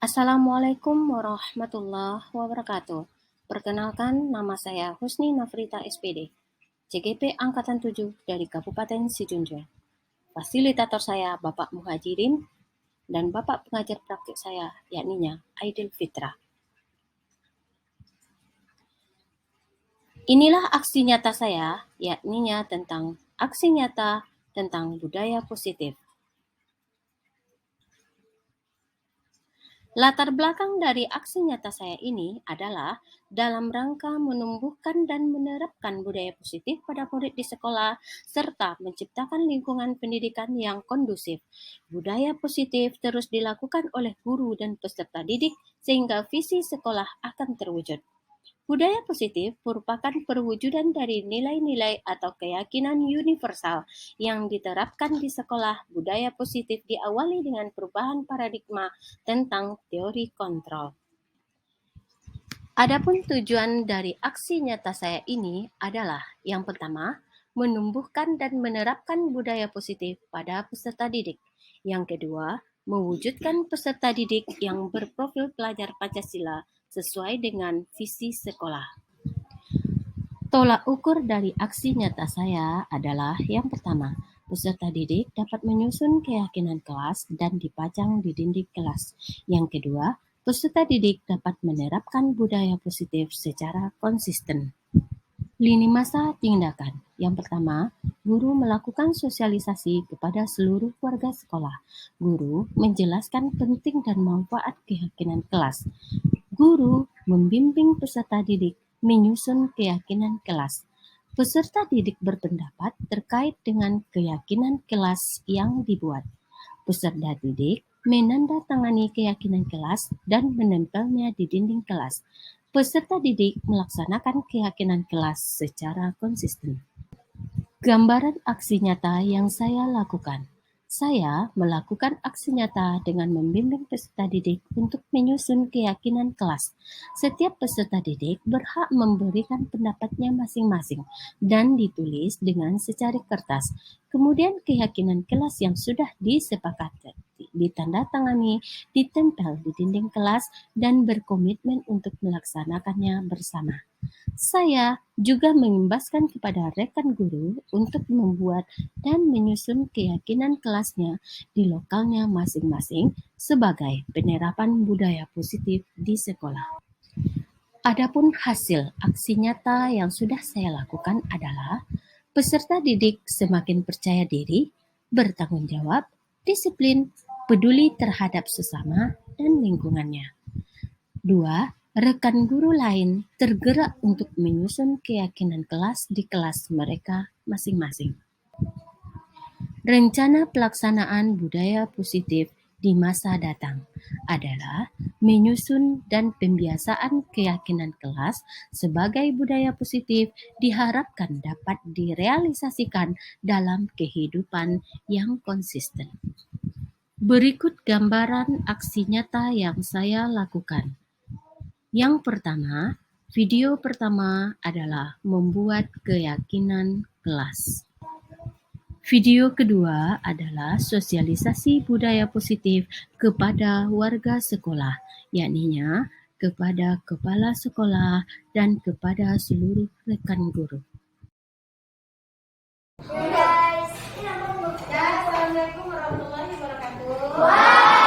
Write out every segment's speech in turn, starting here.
Assalamualaikum warahmatullahi wabarakatuh. Perkenalkan, nama saya Husni Nafrita SPD, CGP Angkatan 7 dari Kabupaten Sijunjung. Fasilitator saya Bapak Muhajirin dan Bapak pengajar praktik saya yakninya Aidil Fitra. Inilah aksi nyata saya, yakninya tentang aksi nyata tentang budaya positif. Latar belakang dari aksi nyata saya ini adalah dalam rangka menumbuhkan dan menerapkan budaya positif pada murid di sekolah serta menciptakan lingkungan pendidikan yang kondusif. Budaya positif terus dilakukan oleh guru dan peserta didik sehingga visi sekolah akan terwujud. Budaya positif merupakan perwujudan dari nilai-nilai atau keyakinan universal yang diterapkan di sekolah. Budaya positif diawali dengan perubahan paradigma tentang teori kontrol. Adapun tujuan dari aksi nyata saya ini adalah yang pertama, menumbuhkan dan menerapkan budaya positif pada peserta didik. Yang kedua, mewujudkan peserta didik yang berprofil pelajar Pancasila sesuai dengan visi sekolah. Tolak ukur dari aksi nyata saya adalah yang pertama, peserta didik dapat menyusun keyakinan kelas dan dipajang di dinding kelas. Yang kedua, peserta didik dapat menerapkan budaya positif secara konsisten. Lini masa tindakan. Yang pertama, guru melakukan sosialisasi kepada seluruh warga sekolah. Guru menjelaskan penting dan manfaat keyakinan kelas. Guru membimbing peserta didik menyusun keyakinan kelas. Peserta didik berpendapat terkait dengan keyakinan kelas yang dibuat. Peserta didik menandatangani keyakinan kelas dan menempelnya di dinding kelas. Peserta didik melaksanakan keyakinan kelas secara konsisten. Gambaran aksi nyata yang saya lakukan. Saya melakukan aksi nyata dengan membimbing peserta didik untuk menyusun keyakinan kelas. Setiap peserta didik berhak memberikan pendapatnya masing-masing dan ditulis dengan secari kertas. Kemudian keyakinan kelas yang sudah disepakati ditandatangani, ditempel di dinding kelas dan berkomitmen untuk melaksanakannya bersama. Saya juga mengimbaskan kepada rekan guru untuk membuat dan menyusun keyakinan kelasnya di lokalnya masing-masing sebagai penerapan budaya positif di sekolah. Adapun hasil aksi nyata yang sudah saya lakukan adalah peserta didik semakin percaya diri, bertanggung jawab, disiplin, peduli terhadap sesama dan lingkungannya. 2. Rekan guru lain tergerak untuk menyusun keyakinan kelas di kelas mereka masing-masing. Rencana pelaksanaan budaya positif di masa datang adalah menyusun dan pembiasaan keyakinan kelas sebagai budaya positif diharapkan dapat direalisasikan dalam kehidupan yang konsisten. Berikut gambaran aksi nyata yang saya lakukan. Yang pertama, video pertama adalah membuat keyakinan kelas. Video kedua adalah sosialisasi budaya positif kepada warga sekolah, yakninya kepada kepala sekolah dan kepada seluruh rekan guru. Guys, Assalamualaikum warahmatullahi wabarakatuh.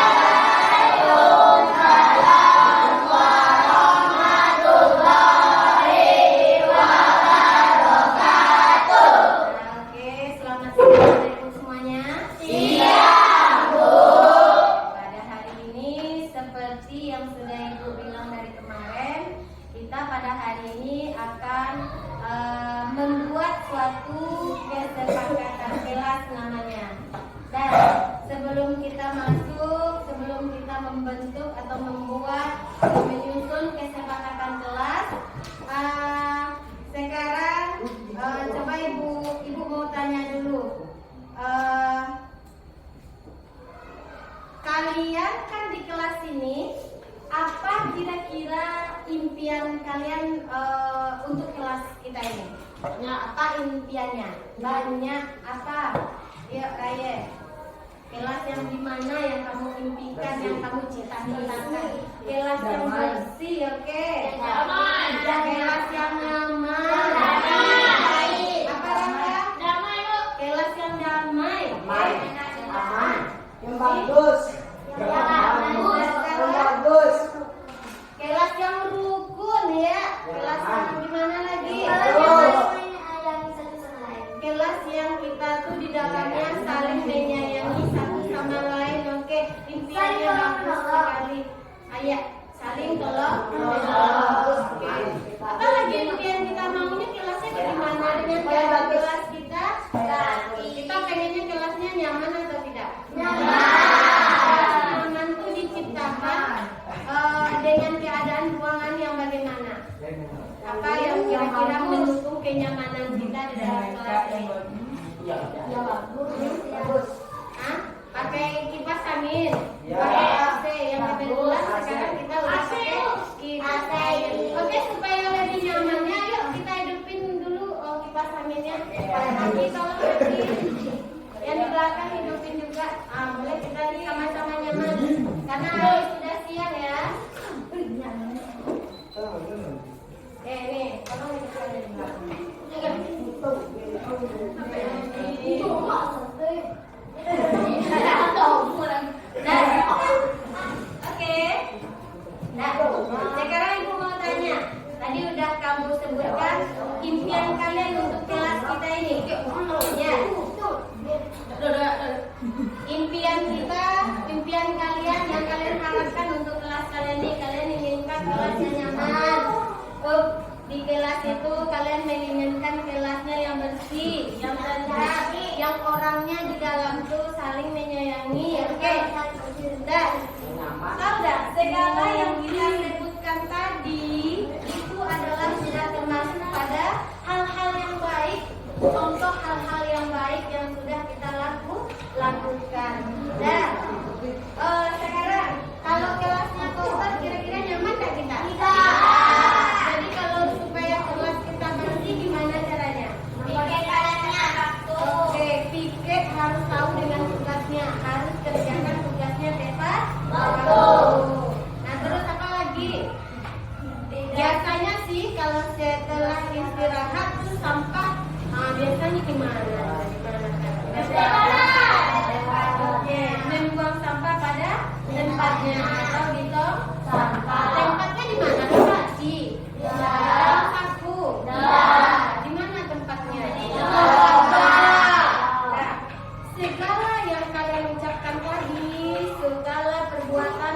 Pada hari ini akan membuat suatu kesepakatan kelas namanya. Dan sebelum kita membentuk atau menyusun kesepakatan kelas, sekarang coba ibu mau tanya dulu. Kalian kan di kelas ini, apa kira-kira impian kalian untuk kelas kita ini? Nah, apa impiannya? Banyak apa? Yuk, Raya. Kelas yang dimana yang kamu impikan? pendidikan yang kamu cita-citakan. Kelas yang bersih, oke? Aman. Kelas yang aman. Apa Raka? Damai, Bu. Kelas yang damai. Yang bagus. Yang bagus. Kelas yang rukun ya. Kelas yang gimana lagi? Kelas yang kita tuh di dalamnya saling menyayangi satu sama lain. Oke, impiannya bagus sekali. Ayo, saling tolong. Oke. Apa lagi impian kita maunya kelasnya kayak gimana dengan kelas kita? Kita pengennya kelasnya nyaman atau tidak? Nyaman tuh diciptakan dengan keadaan ruangan yang bagaimana? Apa yang kira-kira mendukung kenyamanan kita di dalam kelas ini? Hah? Pakai kipas angin, pakai AC. Yang kedua sekarang kita udah pakai kipas angin. Oke, supaya lebih nyamannya, yuk kita hidupin dulu kipas anginnya. Kaki tolong kaki. Yang di belakang hidupin juga. Boleh kita sama-sama nyaman. Karena hari sudah siang ya. Nih, tolong hidupin di belakang. Oke. Nah, sekarang Ibu mau tanya. Tadi udah kamu sebutkan impian kalian untuk kelas kita ini. Ya. Impian kita, impian kalian yang kalian harapkan untuk kelas kalian ini, kalian inginkan kelasnya nyaman. Di kelas itu kalian menginginkan kelasnya yang bersih, yang tenang, yang orangnya di dalam tuh saling menyayangi. Oke. Dan tahu dah segala yang kita sebutkan tadi itu adalah sudah termasuk pada hal-hal yang baik, contoh hal-hal yang baik yang sudah kita lakukan. Dan sekarang kalau kelasnya kotor kira-kira nyaman nggak kita? Jadi kalau supaya kelas kita bersih gimana caranya? Oke, piket harus tahu dengan tugasnya, harus kerjakan tugasnya tepat. Nah terus apa lagi? Biasanya sih kalau setelah istirahat tuh sampah, biasanya gimana? Oke, membuang sampah pada tempatnya atau di tong sampah. Tempatnya di mana? Di dalam saku. Di mana tempatnya? Nah, segala yang kalian ucapkan tadi, segala perbuatan,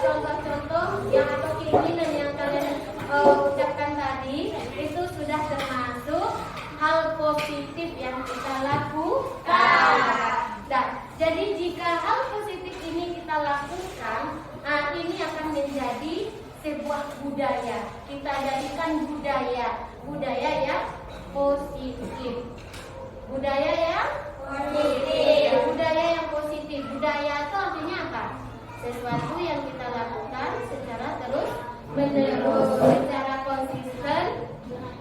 contoh-contoh yang atau keinginan yang kalian ucapkan tadi, itu sudah termasuk hal positif yang kita lakukan. Nah, jadi jika hal positif ini kita lakukan, ini akan menjadi sebuah budaya. Kita jadikan budaya yang positif. Budaya yang positif. Budaya yang positif. Budaya itu artinya apa? Sesuatu yang kita lakukan secara terus menerus, secara konsisten.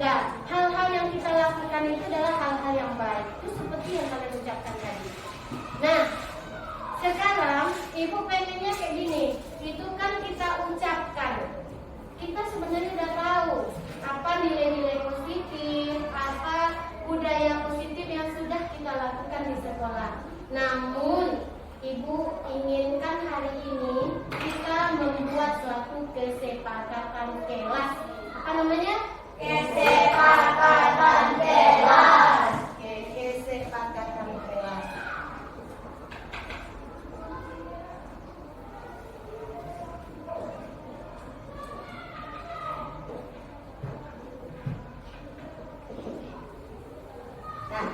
Dan hal-hal yang kita lakukan itu adalah hal-hal yang baik. Itu seperti yang kalian ucapkan tadi. Nah, sekarang Ibu pengennya kayak gini. Itu kan kita ucapkan. Kita sebenarnya udah tahu apa nilai-nilai positif, apa budaya positif yang sudah kita lakukan di sekolah. Namun, Ibu inginkan hari ini kita membuat suatu kesepakatan kelas. Apa namanya? Kesepakatan kelas. Oke, kesepakatan kelas. Nah,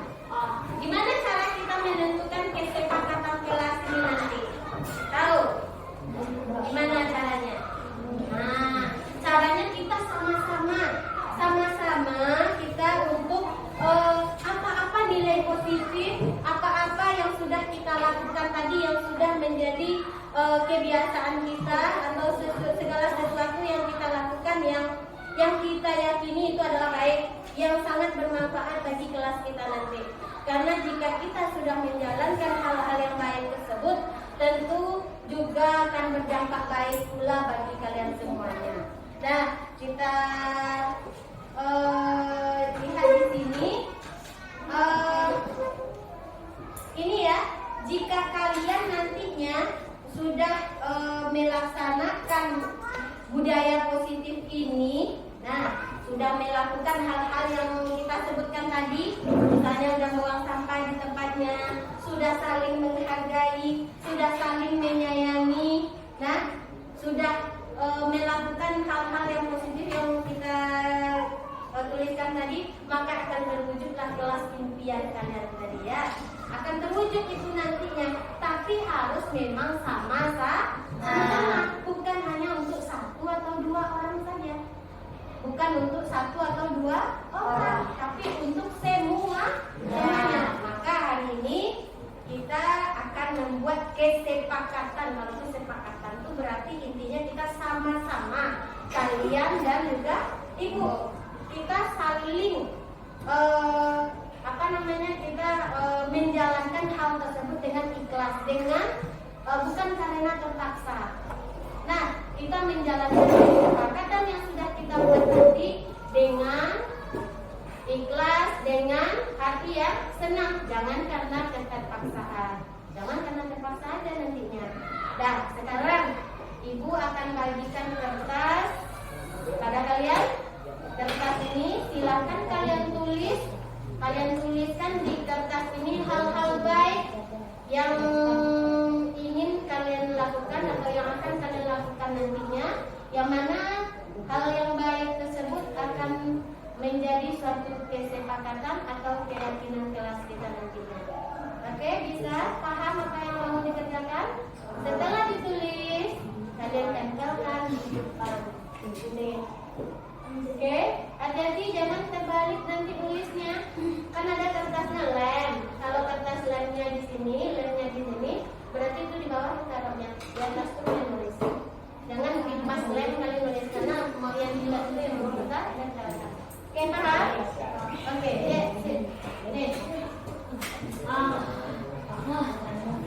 gimana cara kita menentukan kesepakatan kelas ini nanti? Tahu? Gimana caranya? Nah, caranya kita sama-sama kita untuk apa-apa nilai positif, apa-apa yang sudah kita lakukan tadi yang sudah menjadi kebiasaan kita atau segala sesuatu yang kita lakukan yang kita yakini itu adalah baik, yang sangat bermanfaat bagi kelas kita nanti. Karena jika kita sudah menjalankan hal-hal yang baik tersebut, tentu juga berdampak baik pula bagi kalian semuanya. Nah, kita lihat di sini. Ini ya, jika kalian nantinya sudah melaksanakan budaya positif ini, nah sudah melakukan hal-hal yang kita sebutkan tadi, misalnya sudah buang sampah di tempatnya, sudah saling menghargai, sudah saling menyayangi, nah sudah melakukan hal-hal yang positif yang kita tuliskan tadi, maka akan terwujudlah kelas impian kalian tadi ya. Akan terwujud itu nantinya, tapi harus memang sama-sama, bukan hanya untuk satu atau dua orang saja. Bukan untuk satu atau dua orang, tapi untuk semuanya. Maka hari ini kita akan membuat kesepakatan. Kalau kesepakatan itu berarti intinya kita sama-sama, kalian dan juga ibu. Kita saling kita menjalankan hal tersebut dengan ikhlas, dengan bukan karena terpaksa. Nah, kita menjalankan kesepakatan yang sudah kita buat tadi dengan ikhlas, dengan hati yang senang, jangan karena keterpaksaan. Jangan karena terpaksa aja nantinya. Nah, sekarang ibu akan bagikan kertas pada kalian. Kertas ini silakan kalian tulis. Kalian tuliskan di kertas ini hal-hal baik yang ingin kalian lakukan atau yang akan kalian lakukan nantinya, yang mana hal yang baik tersebut akan menjadi suatu kesepakatan atau keyakinan kelas kita nantinya. Oke, bisa paham apa yang mau dikerjakan? Setelah ditulis, kalian tempelkan di depan ini. Oke, hati-hati jangan terbalik nanti tulisnya. Kan ada kertasnya lem. Kalau kertas lemnya di sini, lemnya di sini, berarti itu di bawah taruhnya. Di atas tuh yang nulis. Jangan di pas lem kali nulis, karena mau yang dilihat itu yang mau kita dan cara. Oke, paham? Oke, ya, nih.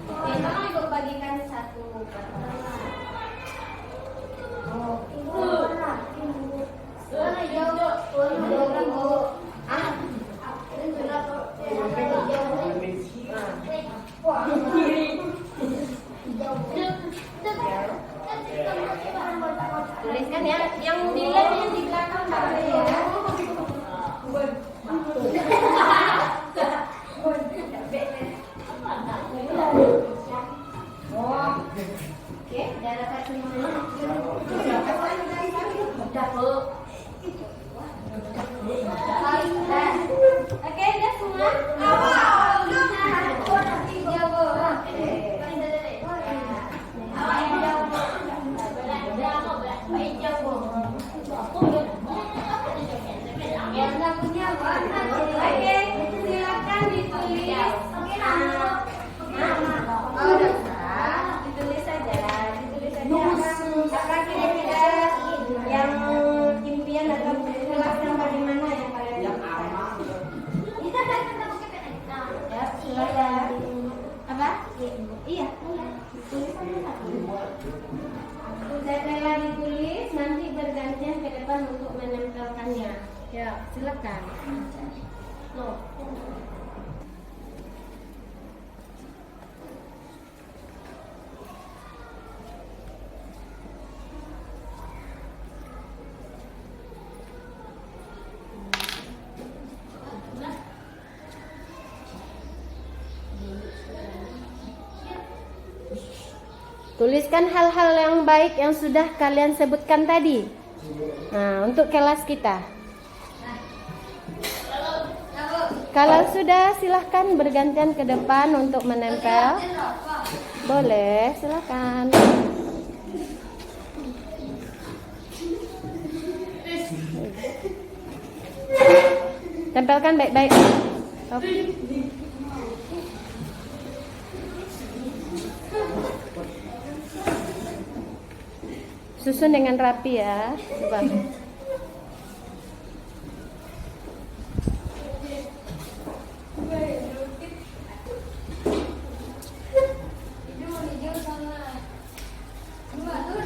Oke, tolong ibu bagikan satu kertas. Tuliskan ya, yang dilihat yang di belakang ya. Oke, udah dapat semuanya. Oke, udah semua. Oke, silakan ditulis. Ditulis saja. Apa kira-kira yang impian atau kelas yang bagaimana yang kalian lakukan? Ya, silakan. Apa? Iya. Tulis saja. Setelah ditulis, nanti bergantian ke depan untuk menempelkannya. Ya, silakan. Loh. Tuliskan hal-hal yang baik yang sudah kalian sebutkan tadi. Nah, untuk kelas kita. Kalau sudah, silahkan bergantian ke depan untuk menempel. Boleh, silahkan. Tempelkan baik-baik. Oke. Susun dengan rapi ya. Coba. Hijau sama dua.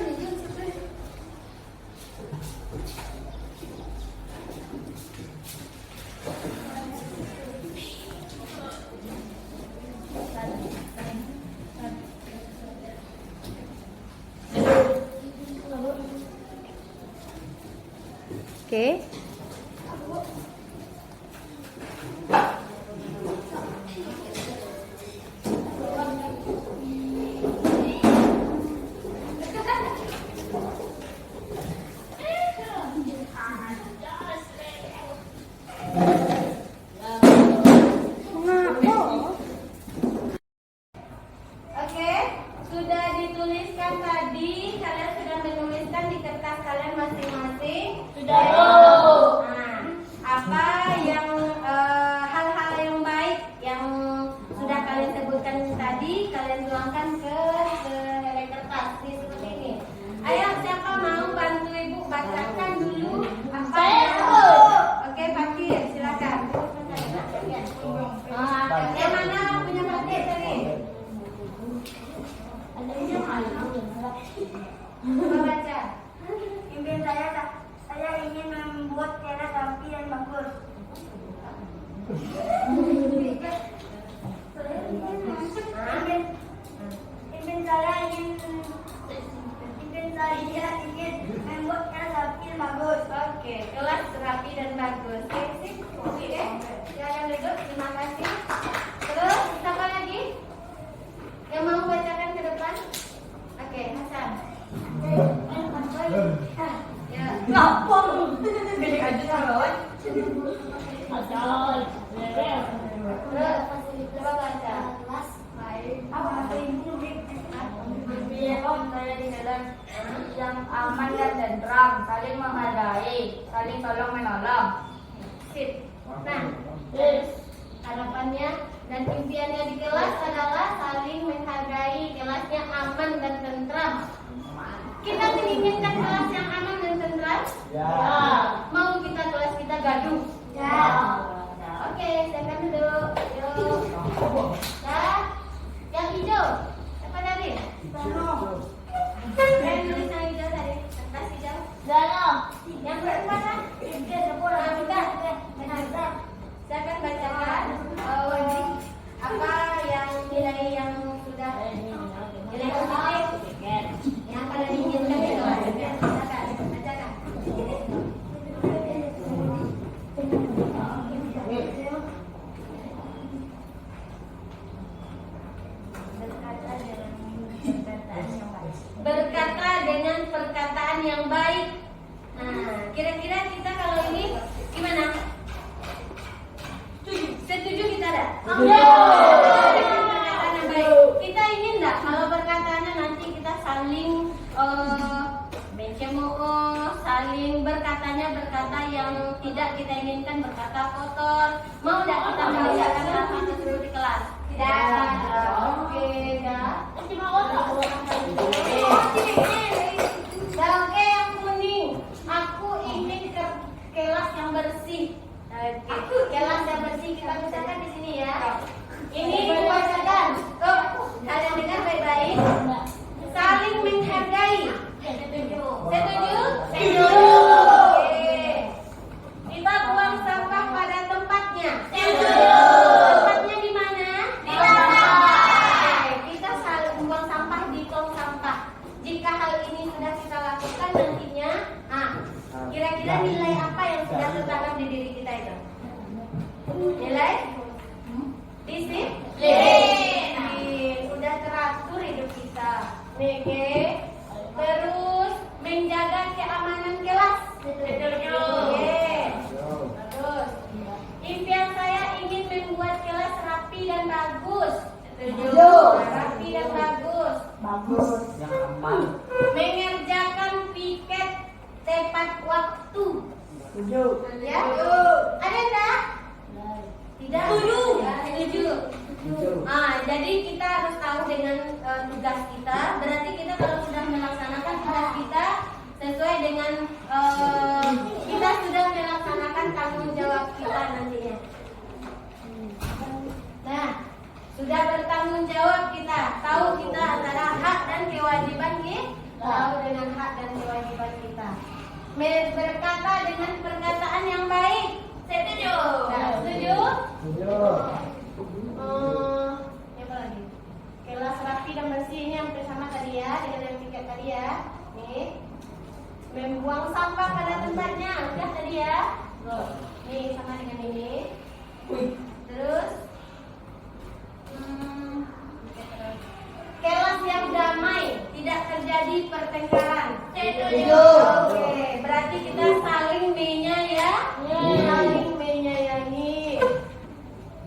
Oke. Oke, sudah dituliskan tadi, kalian sudah menuliskan di kertas kalian masing-masing. Sudah. Nah, apa yang hal-hal yang baik yang sudah kalian sebutkan tadi, kalian tuangkan ke helai kertas seperti ini. Ayo, siapa mau bantu ibu bacakan dulu apa Oke, Fakir, silakan. Yang mana punya Fakir tadi? Coba baca. Impian saya ingin membuat teras rapi dan bagus. Impian saya ingin membuat teras rapi dan bagus. Oke, kelas rapi dan bagus. Sip. Oke, silakan duduk. Terima kasih. Terus, siapa lagi yang mau bacakan ke depan? Oke, Hasan. Ya. Lapor. Pilih aja sama Terus, coba baca. Saya di dalam yang aman dan tentram, saling menghargai, saling tolong menolong. Sip. Nah, harapannya dan impiannya di kelas adalah saling menghargai, kelasnya aman dan tentram. Kita menginginkan kelas yang aman dan tentram? Ya. Mau kita kelas kita gaduh? Ya. Oke, silakan duduk. Yuk. Nah, yang hijau. Siapa tadi? Yang nulis yang hijau tadi. Kertas hijau. Yang berempat kan? Silakan bacakan apa yang nilai yang sudah nilai positif yang kalian inginkan di kelas. Silakan bacakan. Berkata dengan perkataan yang baik. Nah, kira-kira kita kalau ini gimana? Setuju kita ada? Dengan perkataan yang baik. Kita ingin enggak kalau perkataannya nanti kita saling mencemooh, saling berkatanya berkata yang tidak kita inginkan, berkata kotor. Mau enggak kita meninggalkan hal tersebut di kelas? Tidak. Oke, dah. Oke, yang kuning. Aku ingin ke kelas yang bersih. Oke, kelas yang bersih kita misalkan di sini ya. Ini diwajibkan. Kalian dengar baik-baik. Saling menghargai. Setuju? Setuju. Oke. Kita buang sampah pada tempatnya. Setuju. Tempatnya di mana? Di taman. Oke, kita saling buang sampah di tong sampah. Jika hal ini sudah kita lakukan nantinya, kira-kira nilai apa yang sudah tertanam di diri kita itu? Nilai? Disiplin. Udah teratur hidup kita. Oke. Terus menjaga keamanan kelas. Setuju. Terus impian saya ingin membuat kelas rapi dan bagus. Setuju. Rapi dan bagus. Yang aman. Mengerjakan piket tepat waktu. Setuju. Ya? Ada enggak? Tidak. Setuju. Jadi kita harus tahu dengan tugas kita. Berarti kita kalau sudah melaksanakan tugas kita sesuai dengan kita sudah melaksanakan tanggung jawab kita nantinya. Nah, sudah bertanggung jawab kita, tahu kita antara hak dan kewajiban kita, tahu dengan hak dan kewajiban kita. Berkata dengan perkataan yang baik. Setuju? Setuju? Apa lagi? Kelas rapi dan bersih ini yang bersama tadi ya, dengan yang tiket tadi ya. Nih. membuang sampah pada tempatnya. Udah tadi ya. Nih sama dengan ini. Terus kelas yang damai, tidak terjadi pertengkaran. Setuju. Oke, berarti kita saling saling menyayangi.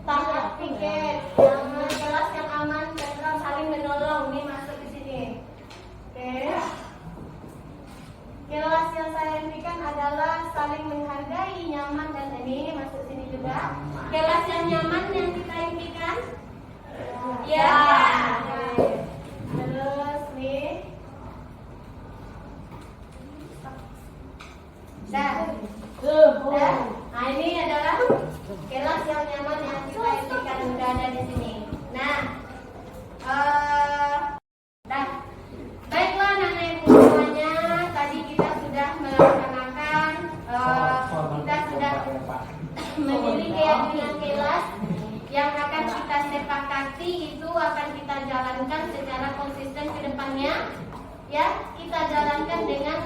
Tahap piket, kelas yang aman, tentram, saling menolong. Nih masuk ke sini. Oke. Kelas yang saya impikan adalah saling menghargai, nyaman, dan ini masuk sini juga. Kelas yang nyaman yang kita impikan. Ya. Terus nih. Dah. Nah ini adalah kelas yang nyaman yang kita impikan sudah ada di sini. Nah, dah. Baiklah anak-anak ibu semuanya, tadi kita sudah melaksanakan, kita sudah memilih keyakinan kelas yang akan kita sepakati itu akan kita jalankan secara konsisten ke depannya. Ya, kita jalankan dengan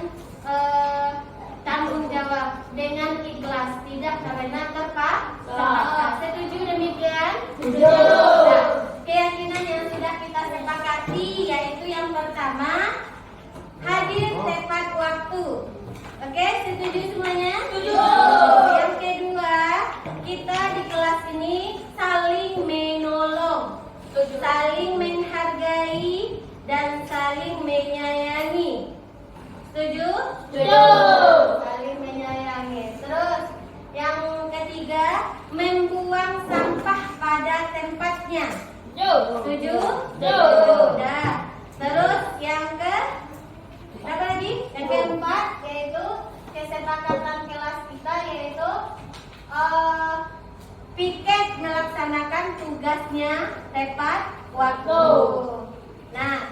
tanggung jawab, dengan ikhlas, tidak karena terpaksa. Setuju demikian? Setuju. Nah, keyakinan yang sudah kita sepakati yaitu yang pertama, hadir tepat waktu. Oke, setuju semuanya? Setuju. Yang kedua, kita di kelas ini saling menolong, saling menghargai, dan saling menyayangi. Setuju? Setuju. Saling menyayangi. Terus yang ketiga, membuang sampah pada tempatnya. Setuju? Setuju. Dah. Terus yang berapa lagi? Yang keempat yaitu kesepakatan kelas kita yaitu piket melaksanakan tugasnya tepat waktu. Nah,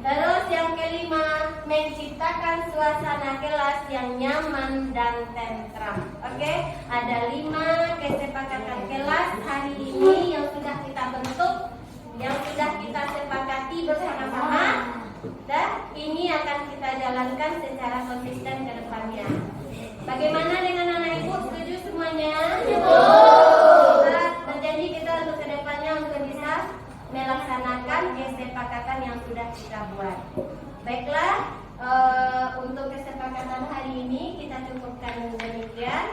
terus yang kelima, menciptakan suasana kelas yang nyaman dan tentram. Oke, ada 5 kesepakatan kelas hari ini yang sudah kita bentuk, yang sudah kita sepakati bersama-sama, dan ini akan kita jalankan secara konsisten ke depannya. Bagaimana dengan anak ibu? Setuju semuanya? Setuju. Kita berjanji kita untuk ke depannya untuk bisa melaksanakan kesepakatan yang sudah kita buat. Baiklah, untuk kesepakatan hari ini kita cukupkan demikian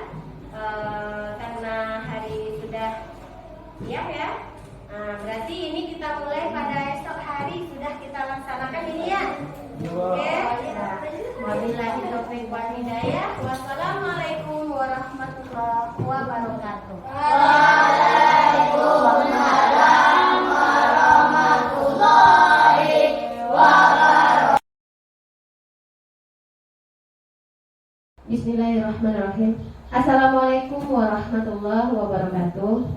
karena hari sudah siap ya. Berarti ini kita mulai pada esok hari sudah kita laksanakan ini ya. Oke. Wabillahi taufiq wal hidayah. Wassalamualaikum warahmatullahi wabarakatuh. Waalaikumsalam warahmatullahi wabarakatuh. Bismillahirrahmanirrahim. Assalamualaikum warahmatullahi wabarakatuh.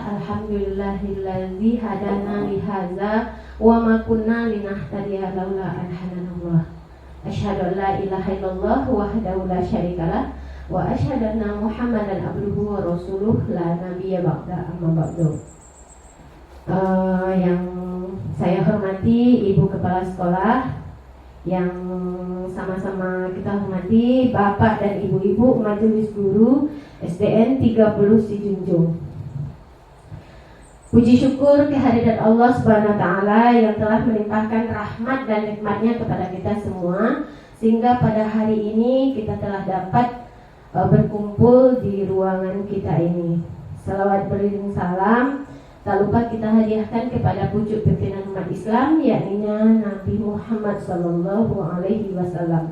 Alhamdulillahilladzi hadana li hadza wa ma kunna linahtadiya laula an hadanallah. Asyhadu an la ilaha illallah wahdahu la syarikalah wa asyhadu anna Muhammadan abduhu wa rasuluh la nabiyya ba'da amma ba'du. Yang saya hormati Ibu Kepala Sekolah, yang sama-sama kita hormati Bapak dan Ibu-ibu Majelis Guru SDN 30 Sijunjung. Puji syukur kehadirat Allah Subhanahu wa taala yang telah melimpahkan rahmat dan nikmatnya kepada kita semua sehingga pada hari ini kita telah dapat berkumpul di ruangan kita ini. Salawat beriring salam tak lupa kita hadiahkan kepada pucuk pimpinan umat Islam yakni Nabi Muhammad sallallahu alaihi wasallam.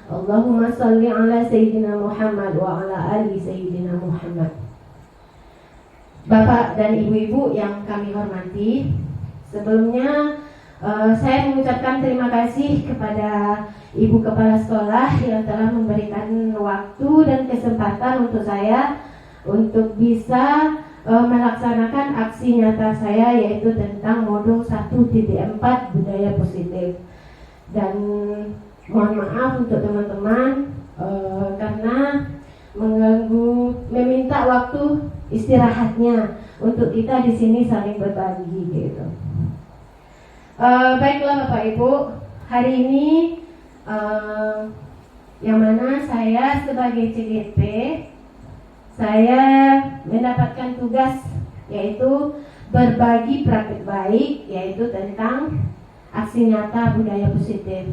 Allahumma shalli ala sayyidina Muhammad wa ala ali sayyidina Muhammad. Bapak dan ibu-ibu yang kami hormati, sebelumnya saya mengucapkan terima kasih kepada Ibu Kepala Sekolah yang telah memberikan waktu dan kesempatan untuk saya untuk bisa melaksanakan aksi nyata saya yaitu tentang modul 1.4 budaya positif. Dan mohon maaf untuk teman-teman karena meminta waktu istirahatnya untuk kita di sini saling berbagi gitu. Baiklah Bapak Ibu, hari ini yang mana saya sebagai CGP, saya mendapatkan tugas yaitu berbagi praktik baik, yaitu tentang aksi nyata budaya positif.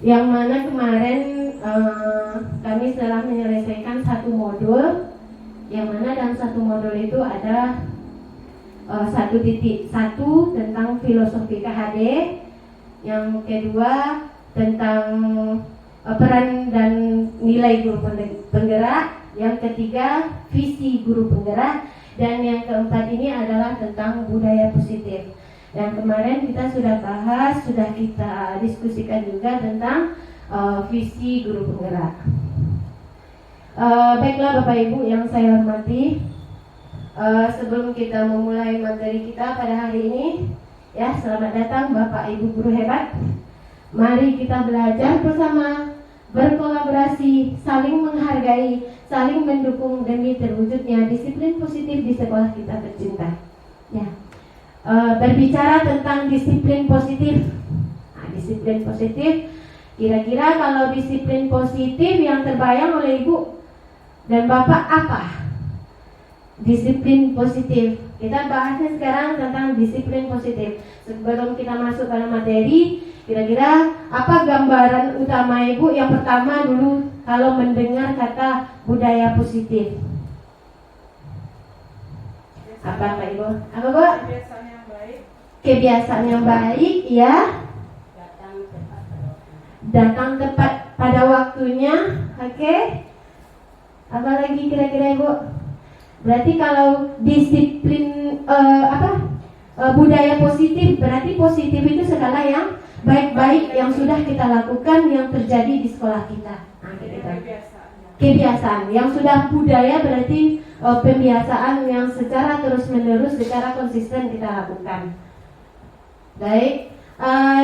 Yang mana kemarin kami telah menyelesaikan satu modul, yang mana dalam satu modul itu ada 1.1 tentang filosofi KHD, yang kedua tentang peran dan nilai guru penggerak, yang ketiga visi guru penggerak, dan yang keempat ini adalah tentang budaya positif. Dan kemarin kita sudah bahas, sudah kita diskusikan juga tentang visi guru penggerak. Baiklah Bapak Ibu yang saya hormati, sebelum kita memulai materi kita pada hari ini, ya, selamat datang Bapak Ibu guru hebat. Mari kita belajar bersama, berkolaborasi, saling menghargai, saling mendukung demi terwujudnya disiplin positif di sekolah kita tercinta. Ya. Berbicara tentang disiplin positif. Nah, disiplin positif, kira-kira kalau disiplin positif yang terbayang oleh Ibu dan Bapak apa? Disiplin positif. Kita bahasnya sekarang tentang disiplin positif. Sebelum kita masuk pada materi, kira-kira apa gambaran utama Ibu yang pertama dulu kalau mendengar kata budaya positif? Apa Pak Ibu? Apa Bu? Kebiasaan yang baik. Kebiasaan yang baik, ya. Datang tepat pada waktunya. Oke. Apa lagi kira-kira Ibu? Berarti kalau disiplin budaya positif, berarti positif itu segala yang baik-baik yang sudah kita lakukan yang terjadi di sekolah kita. Nah, kebiasaan yang sudah budaya berarti pembiasaan yang secara terus-menerus, secara konsisten kita lakukan. Baik,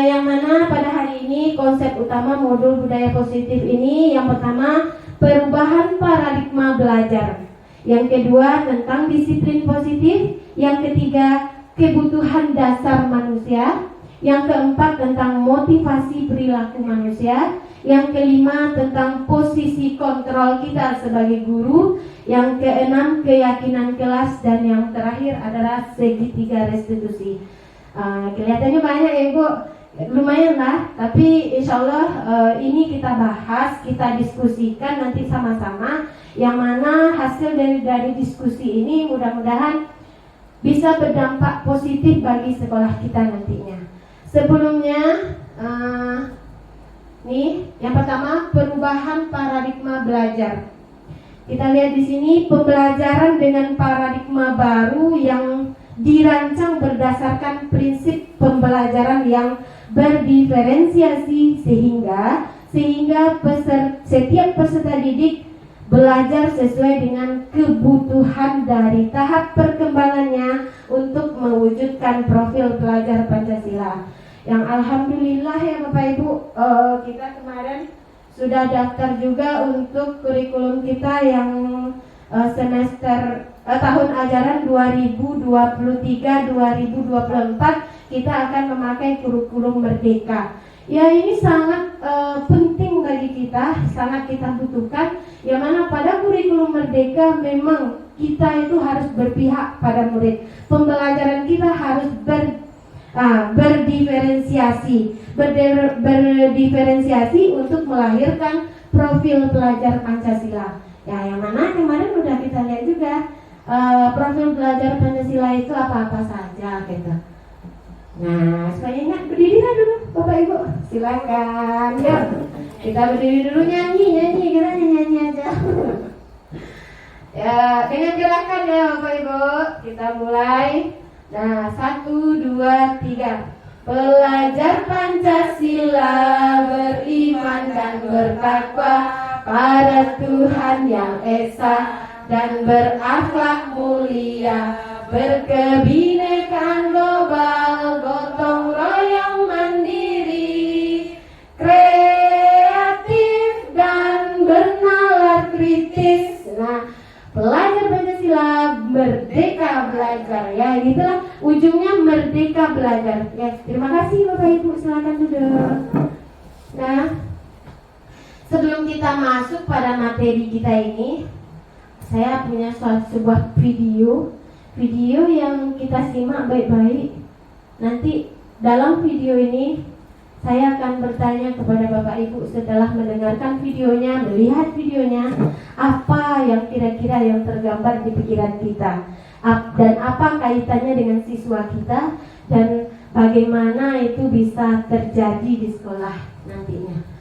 yang mana pada hari ini konsep utama modul budaya positif ini yang pertama perubahan paradigma belajar, yang kedua tentang disiplin positif, yang ketiga kebutuhan dasar manusia, yang keempat tentang motivasi perilaku manusia, yang kelima tentang posisi kontrol kita sebagai guru, yang keenam keyakinan kelas, dan yang terakhir adalah segitiga restitusi. Kelihatannya banyak ya Bu, lumayan lah, tapi insya Allah ini kita bahas, kita diskusikan nanti sama-sama, yang mana hasil dari diskusi ini mudah-mudahan bisa berdampak positif bagi sekolah kita nantinya. Sebelumnya nih, yang pertama perubahan paradigma belajar. Kita lihat di sini pembelajaran dengan paradigma baru yang dirancang berdasarkan prinsip pembelajaran yang berdiferensiasi sehingga setiap peserta didik belajar sesuai dengan kebutuhan dari tahap perkembangannya untuk mewujudkan profil pelajar Pancasila. Yang alhamdulillah ya Bapak Ibu, kita kemarin sudah daftar juga untuk kurikulum kita yang semester tahun ajaran 2023-2024 kita akan memakai kurikulum Merdeka. Ya, ini sangat penting bagi kita, sangat kita butuhkan. Yang mana pada kurikulum Merdeka memang kita itu harus berpihak pada murid. Pembelajaran kita harus berdiferensiasi untuk melahirkan profil pelajar Pancasila. Ya, yang mana kemarin udah kita lihat juga profil pelajar Pancasila itu apa-apa saja gitu. Nah, supaya ingat berdirilah dulu Bapak Ibu, silakan. Yuk, kita berdiri dulu nyanyi, kita nyanyi aja. Ya, dengan gerakan ya Bapak Ibu, kita mulai. Nah, 1, 2, 3. Pelajar Pancasila beriman dan bertakwa pada Tuhan yang Esa dan berakhlak mulia, berkebinekaan global, gotong royong mandiri, kreatif dan bernalar kritis. Nah, pelajar Pancasila merdeka belajar, ya gitu. itulah ujungnya merdeka belajar. Ya, terima kasih Bapak Ibu, silakan duduk. Nah, sebelum kita masuk pada materi kita ini, saya punya sebuah video yang kita simak baik-baik. Nanti dalam video ini saya akan bertanya kepada Bapak Ibu setelah mendengarkan videonya, melihat videonya, apa yang kira-kira yang tergambar di pikiran kita, dan apa kaitannya dengan siswa kita, dan bagaimana itu bisa terjadi di sekolah nantinya.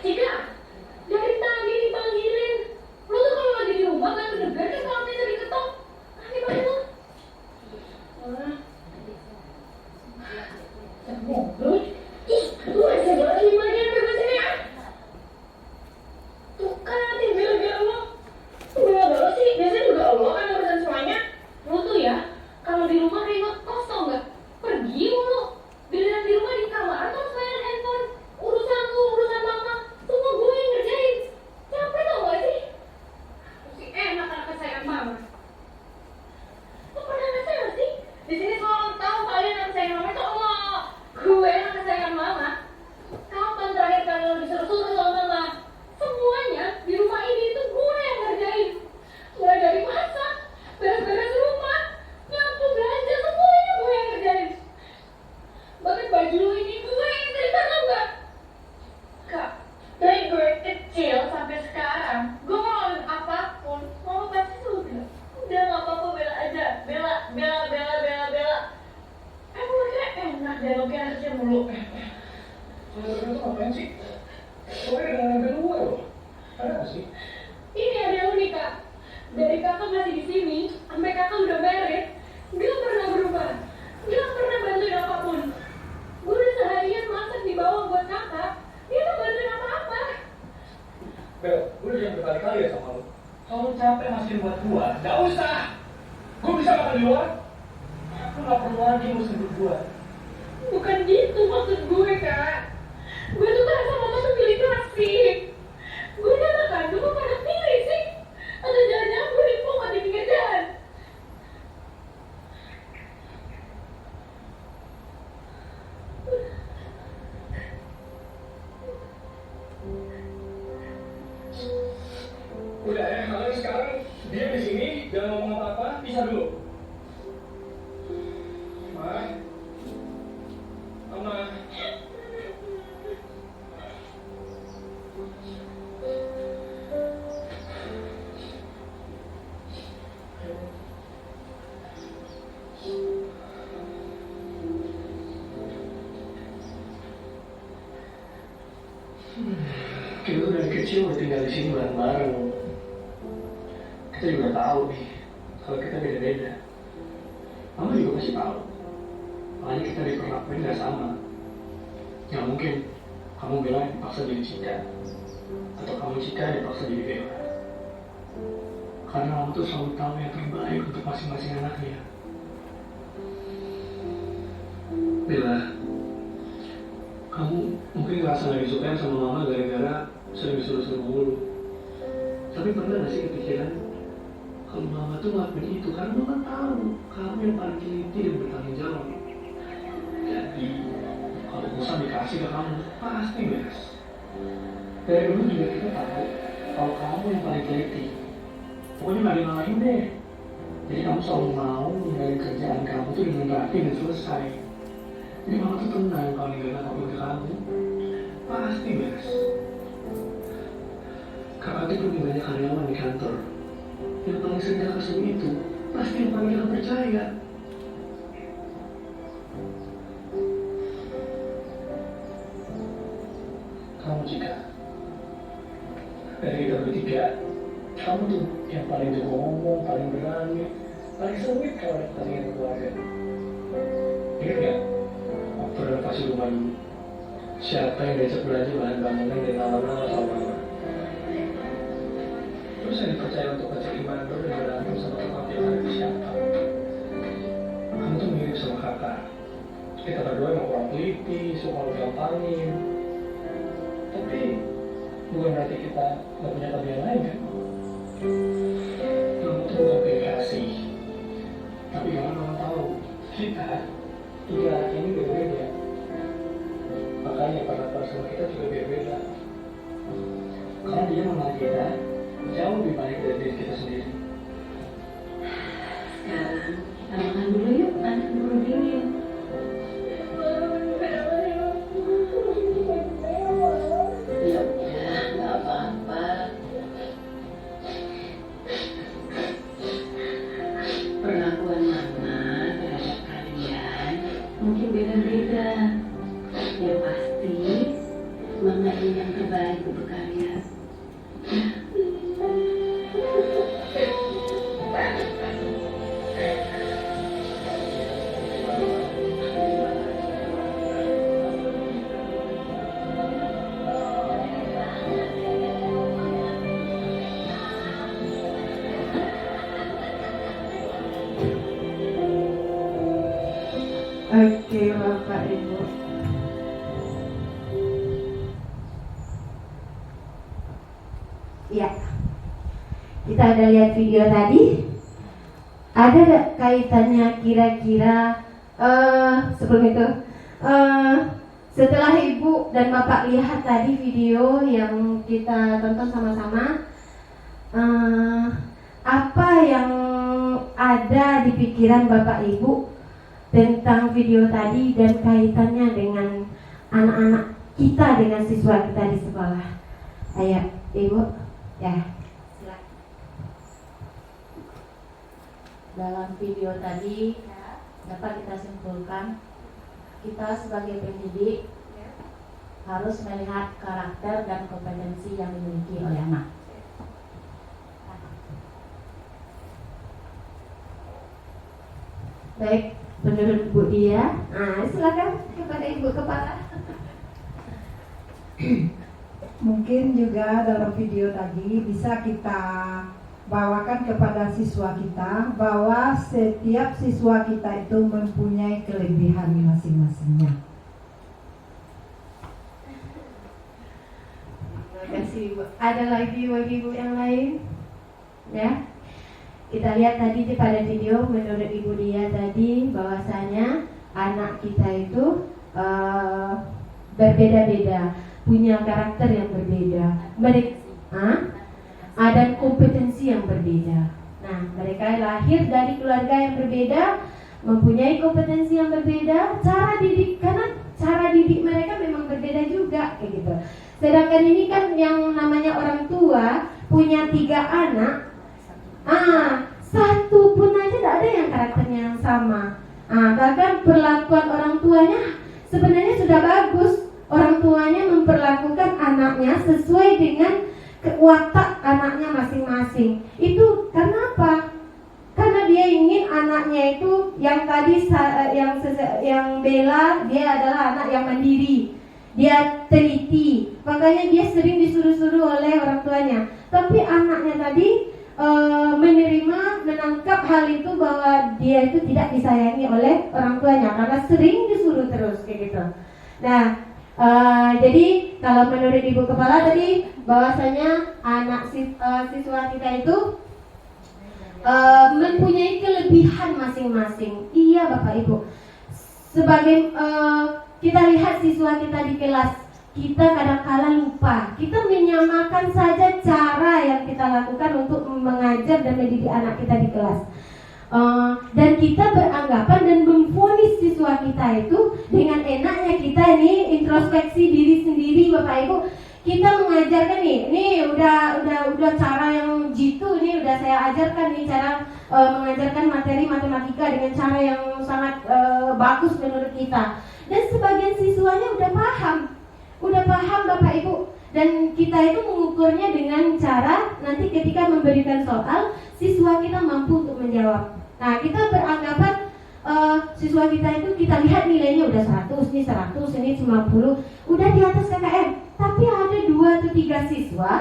Cika, dari tadi dipanggilin. Lu tuh kalau lagi di rumah kan kedengeran kan kalau pintu diketok. Aneh banget lu. Ngobrol? Ih, lu rese banget nih bagian bebas ini ah. Tuh kan nanti bela-bela lo. Bela-bela lo sih, biasanya juga lo kan urusan semuanya. Lu tuh ya, kalau di rumah remote kosong nggak? Pergi mulu. Giliran di rumah di kamar terus main handphone. Urusan lu, urusan mama, semua gue yang ngerjain. Capek tau gak sih? Si enak anak kesayangan mama. Lu pernah ngerasain gak sih? Di sini selalu tahu kalian anak kesayangan mama itu lo. Gue anak kesayangan mama. Kapan terakhir kali lo disuruh-suruh sama mama? Semuanya di rumah ini itu gue yang ngerjain. Mulai dari masak, beres-beres rumah, nyapu, belanja, semuanya gue yang ngerjain. Bahkan baju lu ini gue yang cerita tau gak? Kak, dari gue kecil sampai sekarang, gue mau ngelakuin apapun, mama pasti selalu bilang, udah gak apa-apa, bela aja, bela. Emang lo kira enak deh lo kayak anak kecil mulu. Lu tuh ngapain sih? Soalnya dengan harga luar loh. Ada apa sih? Ini ada yang unik kak, dari kakak masih di sini, sampai kakak udah married, dia gak pernah berubah, dia gak pernah bantuin apapun. Gue udah seharian masak di bawah buat kakak, dia gak bantuin apa-apa. Bel, gue udah jangan berkali-kali ya sama lu. Kalau lu capek masakin buat gua, gak usah. Gua bisa makan di luar. Lu gak perlu lagi musim buat gua. Bukan gitu maksud gue kak. Gue tuh merasa mama tuh pilih kasih. Gue udah anak kandung kok pada pilih sih. Atau jangan-jangan gue dipungut di pinggir jalan. Udah ya, makanya sekarang dia di sini jangan ngomong apa-apa, pisah dulu. Mama. Kita tuh dari kecil udah tinggal di sini bareng-bareng. Kita juga tahu nih kalau kita beda-beda. Mama juga pasti tahu. Makanya kita diperlakuin nggak sama. Ya mungkin kamu bilang dipaksa jadi Cika, atau kamu Cika dipaksa jadi Bella. Karena kamu tuh selalu tahu yang terbaik untuk masing-masing anaknya. Bella, kamu mungkin ngerasa nggak disukain sama mama gara-gara sering disuruh-suruh mulu. Tapi pernah nggak sih kepikiran kalau mama tuh ngelakuin itu karena mama tahu kamu yang paling teliti dan bertanggung jawab. Jadi kalau urusan dikasih ke kamu pasti beres. Dari dulu juga kita tahu kalau kamu yang paling teliti. Pokoknya nggak ada yang lain deh. Jadi kamu selalu mau ninggalin kerjaan kamu tuh dengan rapi dan selesai. Jadi mama tuh tenang kalau ninggalin kamu ke kamu pasti beres. Kakak tuh punya banyak karyawan di kantor. Yang paling sering kakak suruh itu pasti yang paling kakak percaya. Kamu Cika, dari kita bertiga, kamu tuh yang paling paling jago ngomong, paling berani, paling sengit kalau ada pertandingan keluarga. Ingat nggak waktu renovasi rumah dulu? Siapa yang diajak belanja bahan bangunan dan lama-lama sama mama? Terus yang dipercaya untuk ngecek mandor dan berantem sama tukang tiap hari itu siapa? Kamu tuh mirip sama kakak. Kita berdua emang kurang teliti, suka lu gampangin. Tapi bukan berarti kita nggak punya kelebihan lain kan? Kamu tuh bukan pilih kasih. Tapi jangan tahu, kita tiga anak ini berbeda. Makanya partner sama kita juga berbeda. Karena dia mengenal kita jauh lebih baik dari diri kita sendiri. Sekarang kita makan dulu yuk, nanti keburu dingin. Ya udah, nggak apa-apa. Perlakuan mama terhadap kalian mungkin beda-beda. Yang pasti, mama ingin yang terbaik untuk kalian. Oke, Bapak Ibu. Ya, kita udah lihat video tadi. Ada nggak kaitannya kira-kira sebelum itu? Setelah Ibu dan Bapak lihat tadi video yang kita tonton sama-sama, apa yang ada di pikiran Bapak Ibu tentang video tadi dan kaitannya dengan anak-anak kita, dengan siswa kita di sekolah? Ayo, Ibu, ya. Silakan. Dalam video tadi dapat kita simpulkan, kita sebagai pendidik harus melihat karakter dan kompetensi yang dimiliki oleh anak. Baik, menurut Bu Dia, silakan kepada Ibu Kepala. Mungkin juga dalam video tadi bisa kita bawakan kepada siswa kita bahwa setiap siswa kita itu mempunyai kelebihan masing-masingnya. Terima kasih, Ibu. Ada lagi ibu yang lain? Ya. Kita lihat tadi pada video, menurut Ibu Dia tadi bahwasanya anak kita itu berbeda-beda, punya karakter yang berbeda, mereka ada kompetensi yang berbeda. Nah, mereka lahir dari keluarga yang berbeda, mempunyai kompetensi yang berbeda, karena cara didik mereka memang berbeda juga, kayak gitu. Sedangkan ini kan yang namanya orang tua punya 3 anak, satu pun aja tidak ada yang karakternya yang sama. Bahkan perlakuan orang tuanya sebenarnya sudah bagus. Orang tuanya memperlakukan anaknya sesuai dengan watak anaknya masing-masing. Itu karena apa? Karena dia ingin anaknya itu yang tadi yang Bella, dia adalah anak yang mandiri. Dia teliti, makanya dia sering disuruh-suruh oleh orang tuanya. Tapi anaknya tadi menangkap hal itu bahwa dia itu tidak disayangi oleh orang tuanya karena sering disuruh terus kayak gitu. Nah, jadi kalau menurut Ibu Kepala tadi bahwasanya anak siswa kita itu mempunyai kelebihan masing-masing. Iya Bapak Ibu. Sebagai kita lihat siswa kita di kelas, kita kadang-kala lupa. Kita menyamakan saja cara yang kita lakukan untuk mengajar dan mendidik anak kita di kelas. Dan kita beranggapan dan memvonis siswa kita itu dengan enaknya kita ini introspeksi diri sendiri Bapak Ibu. Kita mengajarkan ini udah cara yang jitu, ini udah saya ajarkan nih cara mengajarkan materi matematika dengan cara yang sangat bagus menurut kita. Dan sebagian siswanya udah paham Bapak Ibu. Dan kita itu mengukurnya dengan cara nanti ketika memberikan soal, siswa kita mampu untuk menjawab. Nah, kita beranggapan siswa kita itu kita lihat nilainya udah 100, ini 100, ini 50, udah di atas KKM. Tapi ada 2 atau 3 siswa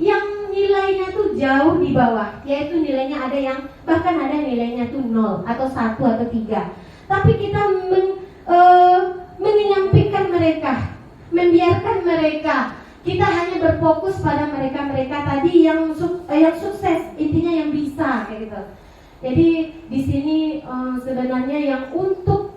yang nilainya tuh jauh di bawah, yaitu nilainya ada yang bahkan ada nilainya tuh 0 atau 1 atau 3. Tapi kita menyampingkan mereka, membiarkan mereka. Kita hanya berfokus pada mereka-mereka tadi yang sukses, intinya yang bisa kayak gitu. Jadi di sini sebenarnya yang untuk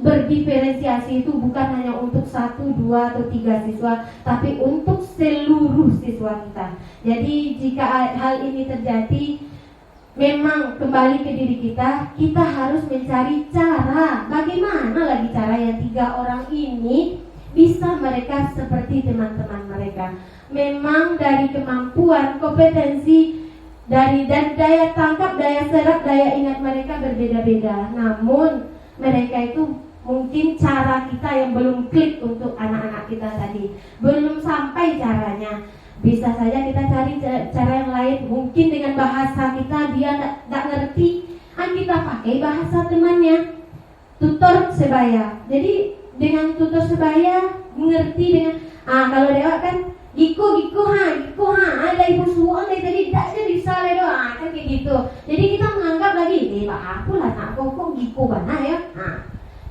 berdiferensiasi itu bukan hanya untuk 1, 2, atau 3 siswa, tapi untuk seluruh siswa kita. Jadi jika hal ini terjadi, memang kembali ke diri kita harus mencari cara. Bagaimana lagi cara yang 3 orang ini bisa mereka seperti teman-teman mereka. Memang dari kemampuan, kompetensi, dari daya tangkap, daya serap, daya ingat mereka berbeda-beda. Namun mereka itu mungkin cara kita yang belum klik untuk anak-anak kita tadi, belum sampai caranya. Bisa saja kita cari cara yang lain. Mungkin dengan bahasa kita dia tidak ngerti, kita pakai bahasa temannya, tutor sebaya. Jadi dengan tutor sebaya mengerti dengan kalau dewa kan Giko ada ibu suang dari tadi tidak jadi salah doa kan kayak gitu. Jadi kita menganggap lagi aku lah nak kok Giko bana ya.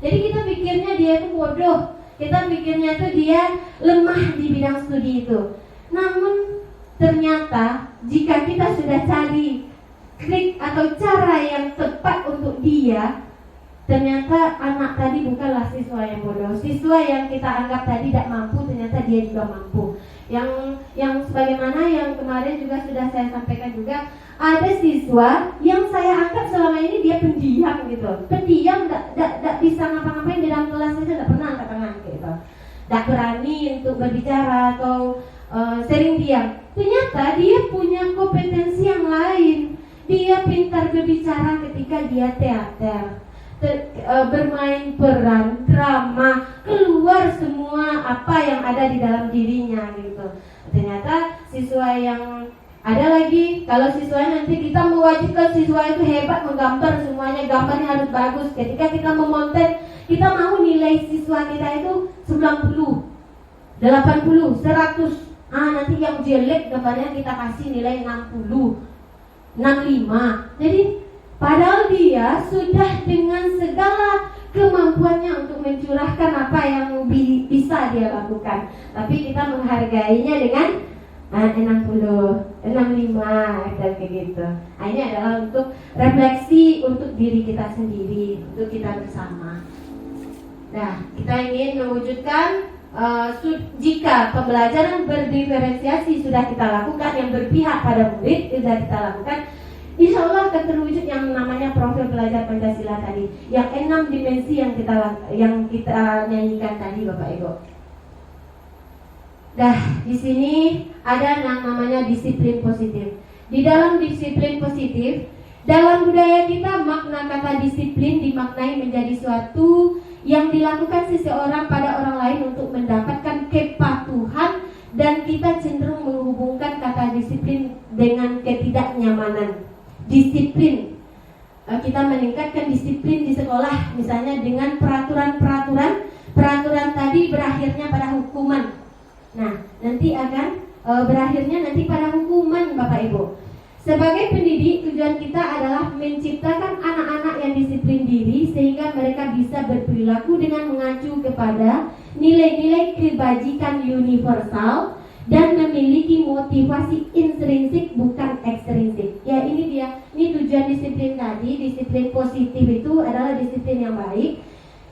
Jadi kita pikirnya dia itu bodoh, kita pikirnya itu dia lemah di bidang studi itu. Namun ternyata jika kita sudah cari klik atau cara yang tepat untuk dia, ternyata anak tadi bukanlah siswa yang bodoh. Siswa yang kita anggap tadi tidak mampu, ternyata dia juga mampu. Yang sebagaimana yang kemarin juga sudah saya sampaikan juga, ada siswa yang saya anggap selama ini dia pendiam gitu. Pendiam, tidak bisa ngapa-ngapain di dalam kelas saja, tidak pernah angkat tangan gitu. Tidak berani untuk berbicara atau sering diam. Ternyata dia punya kompetensi yang lain. Dia pintar berbicara ketika dia teater, bermain peran, drama, keluar semua apa yang ada di dalam dirinya gitu. Ternyata siswa yang ada lagi, kalau siswanya nanti kita mewajibkan siswa itu hebat menggambar, semuanya gambarnya harus bagus. Ketika kita memonten, kita mau nilai siswa kita itu 90, 80, 100. Nanti yang jelek gambarnya kita kasih nilai 60, 65. Jadi padahal dia sudah dengan segala kemampuannya untuk mencurahkan apa yang bisa dia lakukan, tapi kita menghargainya dengan 60, 65 dan kayak gitu. Ini adalah untuk refleksi untuk diri kita sendiri, untuk kita bersama. Nah, kita ingin mewujudkan jika pembelajaran berdiferensiasi sudah kita lakukan, yang berpihak pada murid sudah kita lakukan, insya Allah akan terwujud yang namanya profil pelajar Pancasila tadi, yang 6 dimensi yang kita nyanyikan tadi, Bapak Ibu. Di sini ada yang namanya disiplin positif. Di dalam disiplin positif, dalam budaya kita makna kata disiplin dimaknai menjadi suatu yang dilakukan seseorang pada orang lain untuk mendapatkan kepatuhan, dan kita cenderung menghubungkan kata disiplin dengan ketidaknyamanan. Disiplin, kita meningkatkan disiplin di sekolah misalnya dengan peraturan tadi berakhirnya pada hukuman. Nah, nanti akan berakhirnya nanti pada hukuman, Bapak Ibu. Sebagai pendidik, tujuan kita adalah menciptakan anak-anak yang disiplin diri sehingga mereka bisa berperilaku dengan mengacu kepada nilai-nilai kebajikan universal dan memiliki motivasi intrinsik bukan ekstrinsik. Ya, ini dia. Ini tujuan disiplin tadi. Disiplin positif itu adalah disiplin yang baik,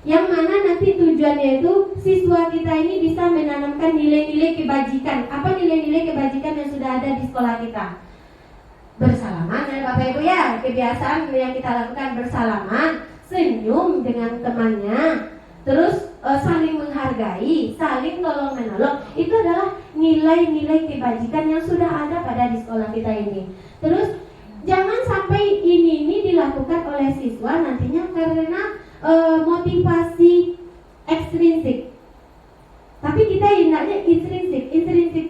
yang mana nanti tujuannya itu siswa kita ini bisa menanamkan nilai-nilai kebajikan. Apa nilai-nilai kebajikan yang sudah ada di sekolah kita? Bersalaman ya Bapak Ibu ya, kebiasaan yang kita lakukan bersalaman, senyum dengan temannya, terus saling menghargai, saling tolong menolong. Itu adalah nilai-nilai kebajikan yang sudah ada pada di sekolah kita ini. Terus jangan sampai ini dilakukan oleh siswa nantinya karena motivasi ekstrinsik. Tapi kita hendaknya intrinsik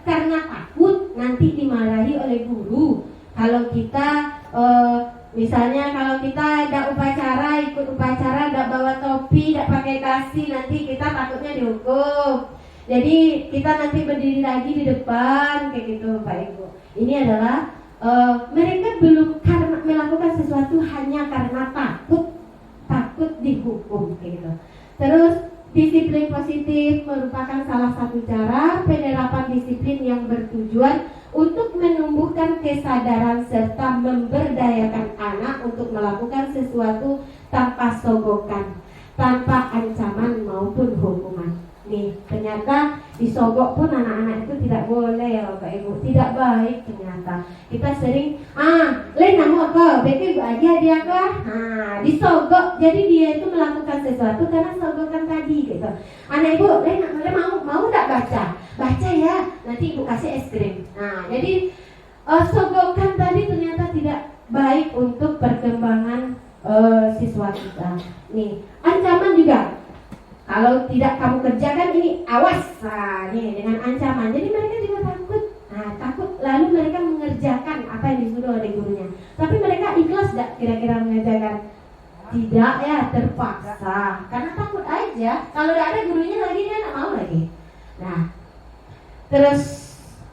karena takut nanti dimarahi oleh guru. Kalau kita misalnya kalau kita ikut upacara, tidak bawa topi, tidak pakai dasi, nanti kita takutnya dihukum. Jadi kita nanti berdiri lagi di depan kayak gitu, Pak Ibu. Ini adalah mereka belum karena melakukan sesuatu hanya karena takut dihukum kayak gitu. Terus disiplin positif merupakan salah satu cara penerapan disiplin yang bertujuan untuk menumbuhkan kesadaran serta memberdayakan anak untuk melakukan sesuatu tanpa sogokan, tanpa ancaman maupun hukuman. Nih, ternyata disogok pun anak-anak itu tidak boleh ya Bapak Ibu, tidak baik ternyata. Kita sering, lain nama kau, beki aja dia kah? Disogok, jadi dia itu melakukan sesuatu karena sogokan tadi gitu. Anak ibu, lain mau tak baca ya, nanti ibu kasih es krim. Nah, jadi sogokan tadi ternyata tidak baik untuk perkembangan siswa kita. Nih, ancaman juga. Kalau tidak kamu kerjakan ini, awas. Nah, nih dengan ancaman. Jadi mereka juga takut. Nah, takut lalu mereka mengerjakan apa yang disuruh oleh gurunya. Tapi mereka ikhlas tidak kira-kira mengerjakan? Tidak ya, terpaksa. Karena takut aja. Kalau tidak ada gurunya lagi, dia tidak mau lagi. Nah, terus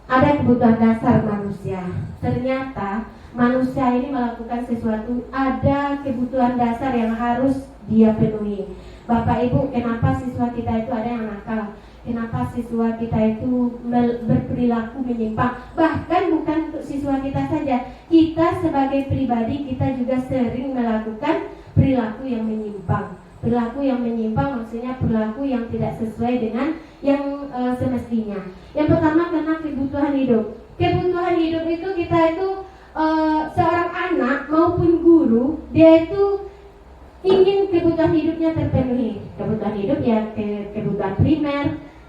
ada kebutuhan dasar manusia. Ternyata manusia ini melakukan sesuatu, ada kebutuhan dasar yang harus dia penuhi. Bapak Ibu, kenapa siswa kita itu ada yang nakal? Kenapa siswa kita itu berperilaku menyimpang? Bahkan bukan untuk siswa kita saja, kita sebagai pribadi kita juga sering melakukan perilaku yang menyimpang. Perilaku yang menyimpang maksudnya perilaku yang tidak sesuai dengan yang semestinya. Yang pertama karena kebutuhan hidup. Kebutuhan hidup itu kita itu seorang anak maupun guru, dia itu ingin kebutuhan hidupnya terpenuhi. Kebutuhan hidup ya kebutuhan primer,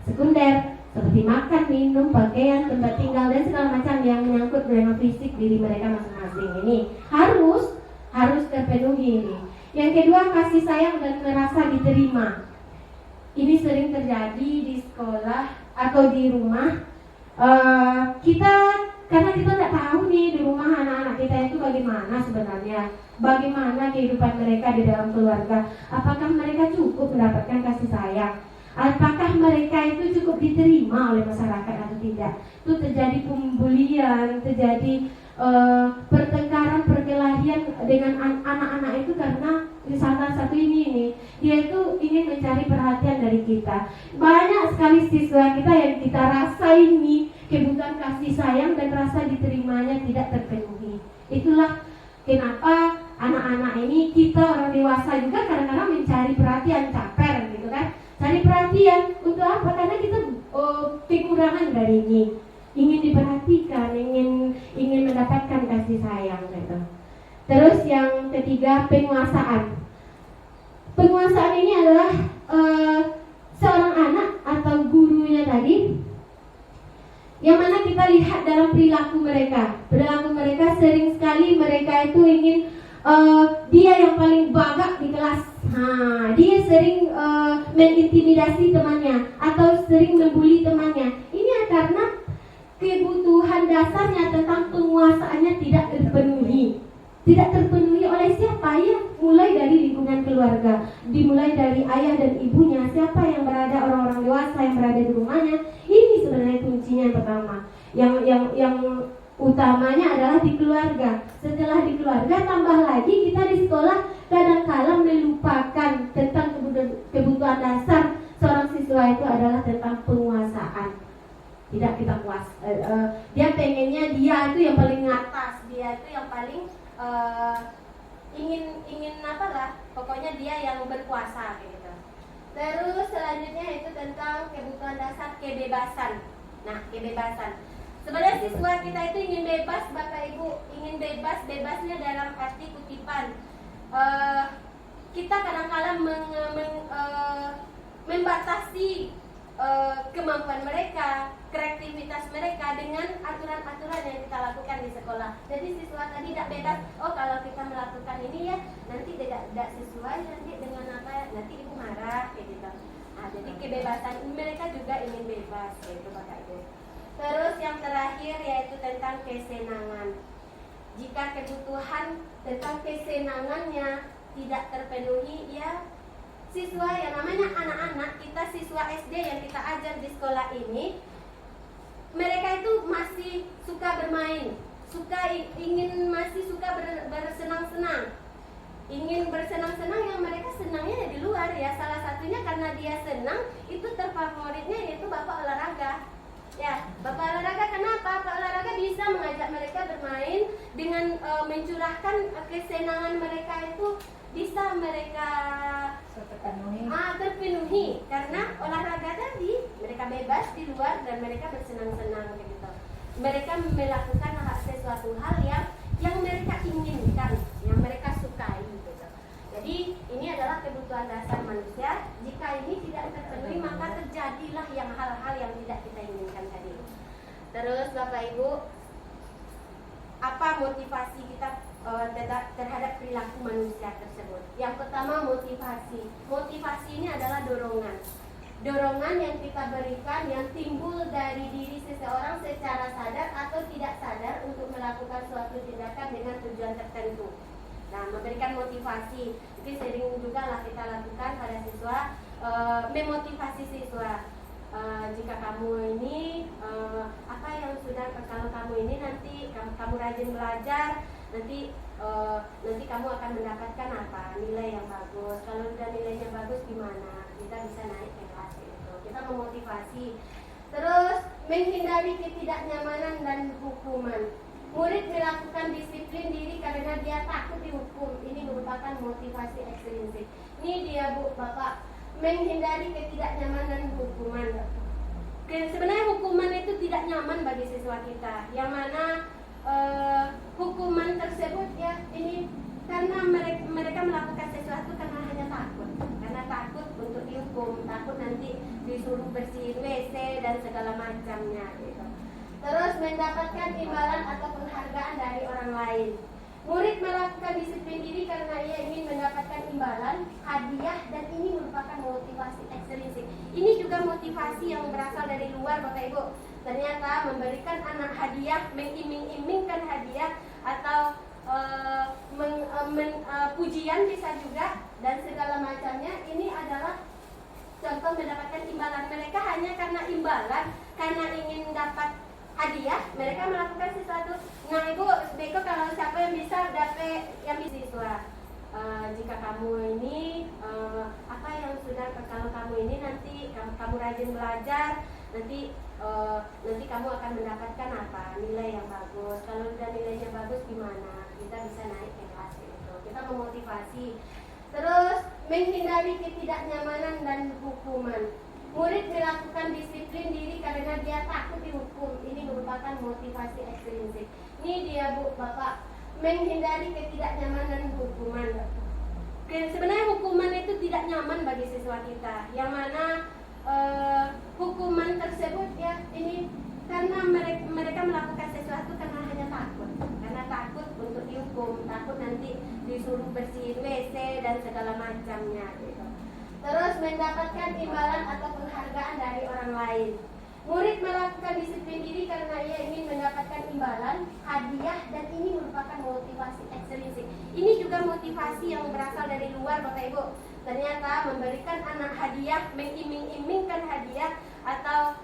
sekunder, seperti makan, minum, pakaian, tempat tinggal dan segala macam yang menyangkut dengan fisik diri mereka masing-masing. Ini harus terpenuhi ini. Yang kedua, kasih sayang dan merasa diterima. Ini sering terjadi di sekolah atau di rumah. Karena kita tidak tahu nih di rumah anak-anak kita itu bagaimana sebenarnya, bagaimana kehidupan mereka di dalam keluarga. Apakah mereka cukup mendapatkan kasih sayang? Apakah mereka itu cukup diterima oleh masyarakat atau tidak? Itu terjadi pembulian, terjadi pertengkaran, perkelahian dengan anak-anak itu karena salah satu ini dia itu ingin mencari perhatian dari kita. Banyak sekali siswa kita yang kita rasa ini kebutuhan kasih sayang dan rasa diterimanya tidak terpenuhi. Itulah kenapa anak-anak ini, kita orang dewasa juga kadang-kadang mencari perhatian, caper gitu kan. Cari perhatian untuk apa? Karena kita kekurangan dari ini. Ingin diperhatikan, ingin mendapatkan kasih sayang gitu. Terus yang ketiga, penguasaan. Penguasaan ini adalah seorang anak atau gurunya tadi, yang mana kita lihat dalam perilaku mereka. Perilaku mereka sering sekali mereka itu ingin dia yang paling bagak di kelas. Dia sering mengintimidasi temannya atau sering membuli temannya. Ini karena kebutuhan dasarnya tentang penguasaannya tidak terpenuhi. Tidak terpenuhi oleh siapa ya? Mulai dari lingkungan keluarga, dimulai dari ayah dan ibunya, siapa yang berada, orang-orang dewasa yang berada di rumahnya. Ini sebenarnya kuncinya yang pertama. Yang utamanya adalah di keluarga. Setelah di keluarga, tambah lagi kita di sekolah kadang-kala melupakan tentang kebutuhan dasar seorang siswa itu adalah tentang penguasaan. Tidak kita puas. Dia pengennya dia itu yang paling atas, dia itu yang paling ingin apa lah, pokoknya dia yang berkuasa gitu. Terus selanjutnya itu tentang kebutuhan dasar kebebasan. Nah, kebebasan. Sebenarnya siswa kita itu ingin bebas, Bapak Ibu, ingin bebasnya dalam arti kutipan. Kita kadang-kadang membatasi kemampuan mereka, kreativitas mereka dengan aturan-aturan yang kita lakukan di sekolah. Jadi siswa tadi tidak bebas. Oh, kalau kita melakukan ini ya nanti tidak sesuai nanti dengan apa, nanti ibu marah kayak gitu. Jadi kebebasan mereka juga ingin bebas, gitu Bapak Ibu. Terus yang terakhir yaitu tentang kesenangan. Jika kebutuhan tentang kesenangannya tidak terpenuhi, ya siswa yang namanya anak-anak kita, siswa SD yang kita ajar di sekolah ini, mereka itu masih suka bermain, masih suka bersenang-senang. Ingin bersenang-senang, yang mereka senangnya di luar ya. Salah satunya karena dia senang, itu terfavoritnya yaitu bapak olahraga. Ya, bapak olahraga kenapa? Bapak olahraga bisa mengajak mereka bermain dengan mencurahkan kesenangan mereka itu bisa mereka terpenuhi karena olahraga tadi mereka bebas di luar dan mereka bersenang-senang begitu. Mereka melakukan sesuatu hal yang mereka inginkan, yang mereka sukai gitu. Jadi ini adalah kebutuhan dasar manusia. Jika ini tidak terpenuhi, maka terjadilah yang hal-hal yang tidak kita inginkan tadi. Terus Bapak Ibu, apa motivasi kita terhadap perilaku manusia tersebut? Yang pertama motivasi. Motivasi ini adalah dorongan. Dorongan yang kita berikan yang timbul dari diri seseorang secara sadar atau tidak sadar untuk melakukan suatu tindakan dengan tujuan tertentu. Nah, memberikan motivasi itu sering juga lah kita lakukan pada siswa, memotivasi siswa. Jika kamu ini apa yang sudah, kalau kamu ini nanti kamu rajin belajar, nanti kamu akan mendapatkan apa, nilai yang bagus. Kalau udah nilainya bagus gimana, kita bisa naik ke kelas itu. Kita memotivasi. Terus menghindari ketidaknyamanan dan hukuman. Murid melakukan disiplin diri karena dia takut dihukum. Ini merupakan motivasi ekstrinsik. Ini dia Bu, Bapak, menghindari ketidaknyamanan hukuman. Sebenarnya hukuman itu tidak nyaman bagi siswa kita. Yang mana hukuman tersebut ya ini karena mereka melakukan sesuatu karena hanya takut untuk dihukum, takut nanti disuruh bersihin WC dan segala macamnya gitu. Terus mendapatkan imbalan atau penghargaan dari orang lain. Murid melakukan disiplin diri karena ia ingin mendapatkan imbalan, hadiah, dan ini merupakan motivasi ekstrinsik. Ini juga motivasi yang berasal dari luar Bapak Ibu. Ternyata memberikan anak hadiah, mengiming-imingkan hadiah atau pujian bisa juga dan segala macamnya, ini adalah contoh mendapatkan imbalan. Mereka hanya karena imbalan, karena ingin dapat hadiah, mereka melakukan sesuatu. Nah Ibu, Beko kalau siapa yang bisa dapat yang siswa, jika kamu ini apa yang sudah, kalau kamu ini nanti kamu rajin belajar, nanti kamu akan mendapatkan apa, nilai yang bagus. Kalau udah nilainya bagus gimana, kita bisa naik ke kelas itu. Kita memotivasi. Terus menghindari ketidaknyamanan dan hukuman. Murid melakukan disiplin diri karena dia takut dihukum. Ini merupakan motivasi ekstrinsik. Ini dia Bu, Bapak, menghindari ketidaknyamanan hukuman. Sebenarnya hukuman itu tidak nyaman bagi siswa kita. Yang mana hukuman tersebut ya ini karena mereka melakukan sesuatu karena hanya takut untuk dihukum, takut nanti disuruh bersihin WC dan segala macamnya gitu. Terus mendapatkan imbalan atau penghargaan dari orang lain. Murid melakukan disiplin diri karena ia ingin mendapatkan imbalan, hadiah, dan ini merupakan motivasi ekstrinsik. Ini juga motivasi yang berasal dari luar Bapak Ibu. Ternyata memberikan anak hadiah, mengiming-imingkan hadiah atau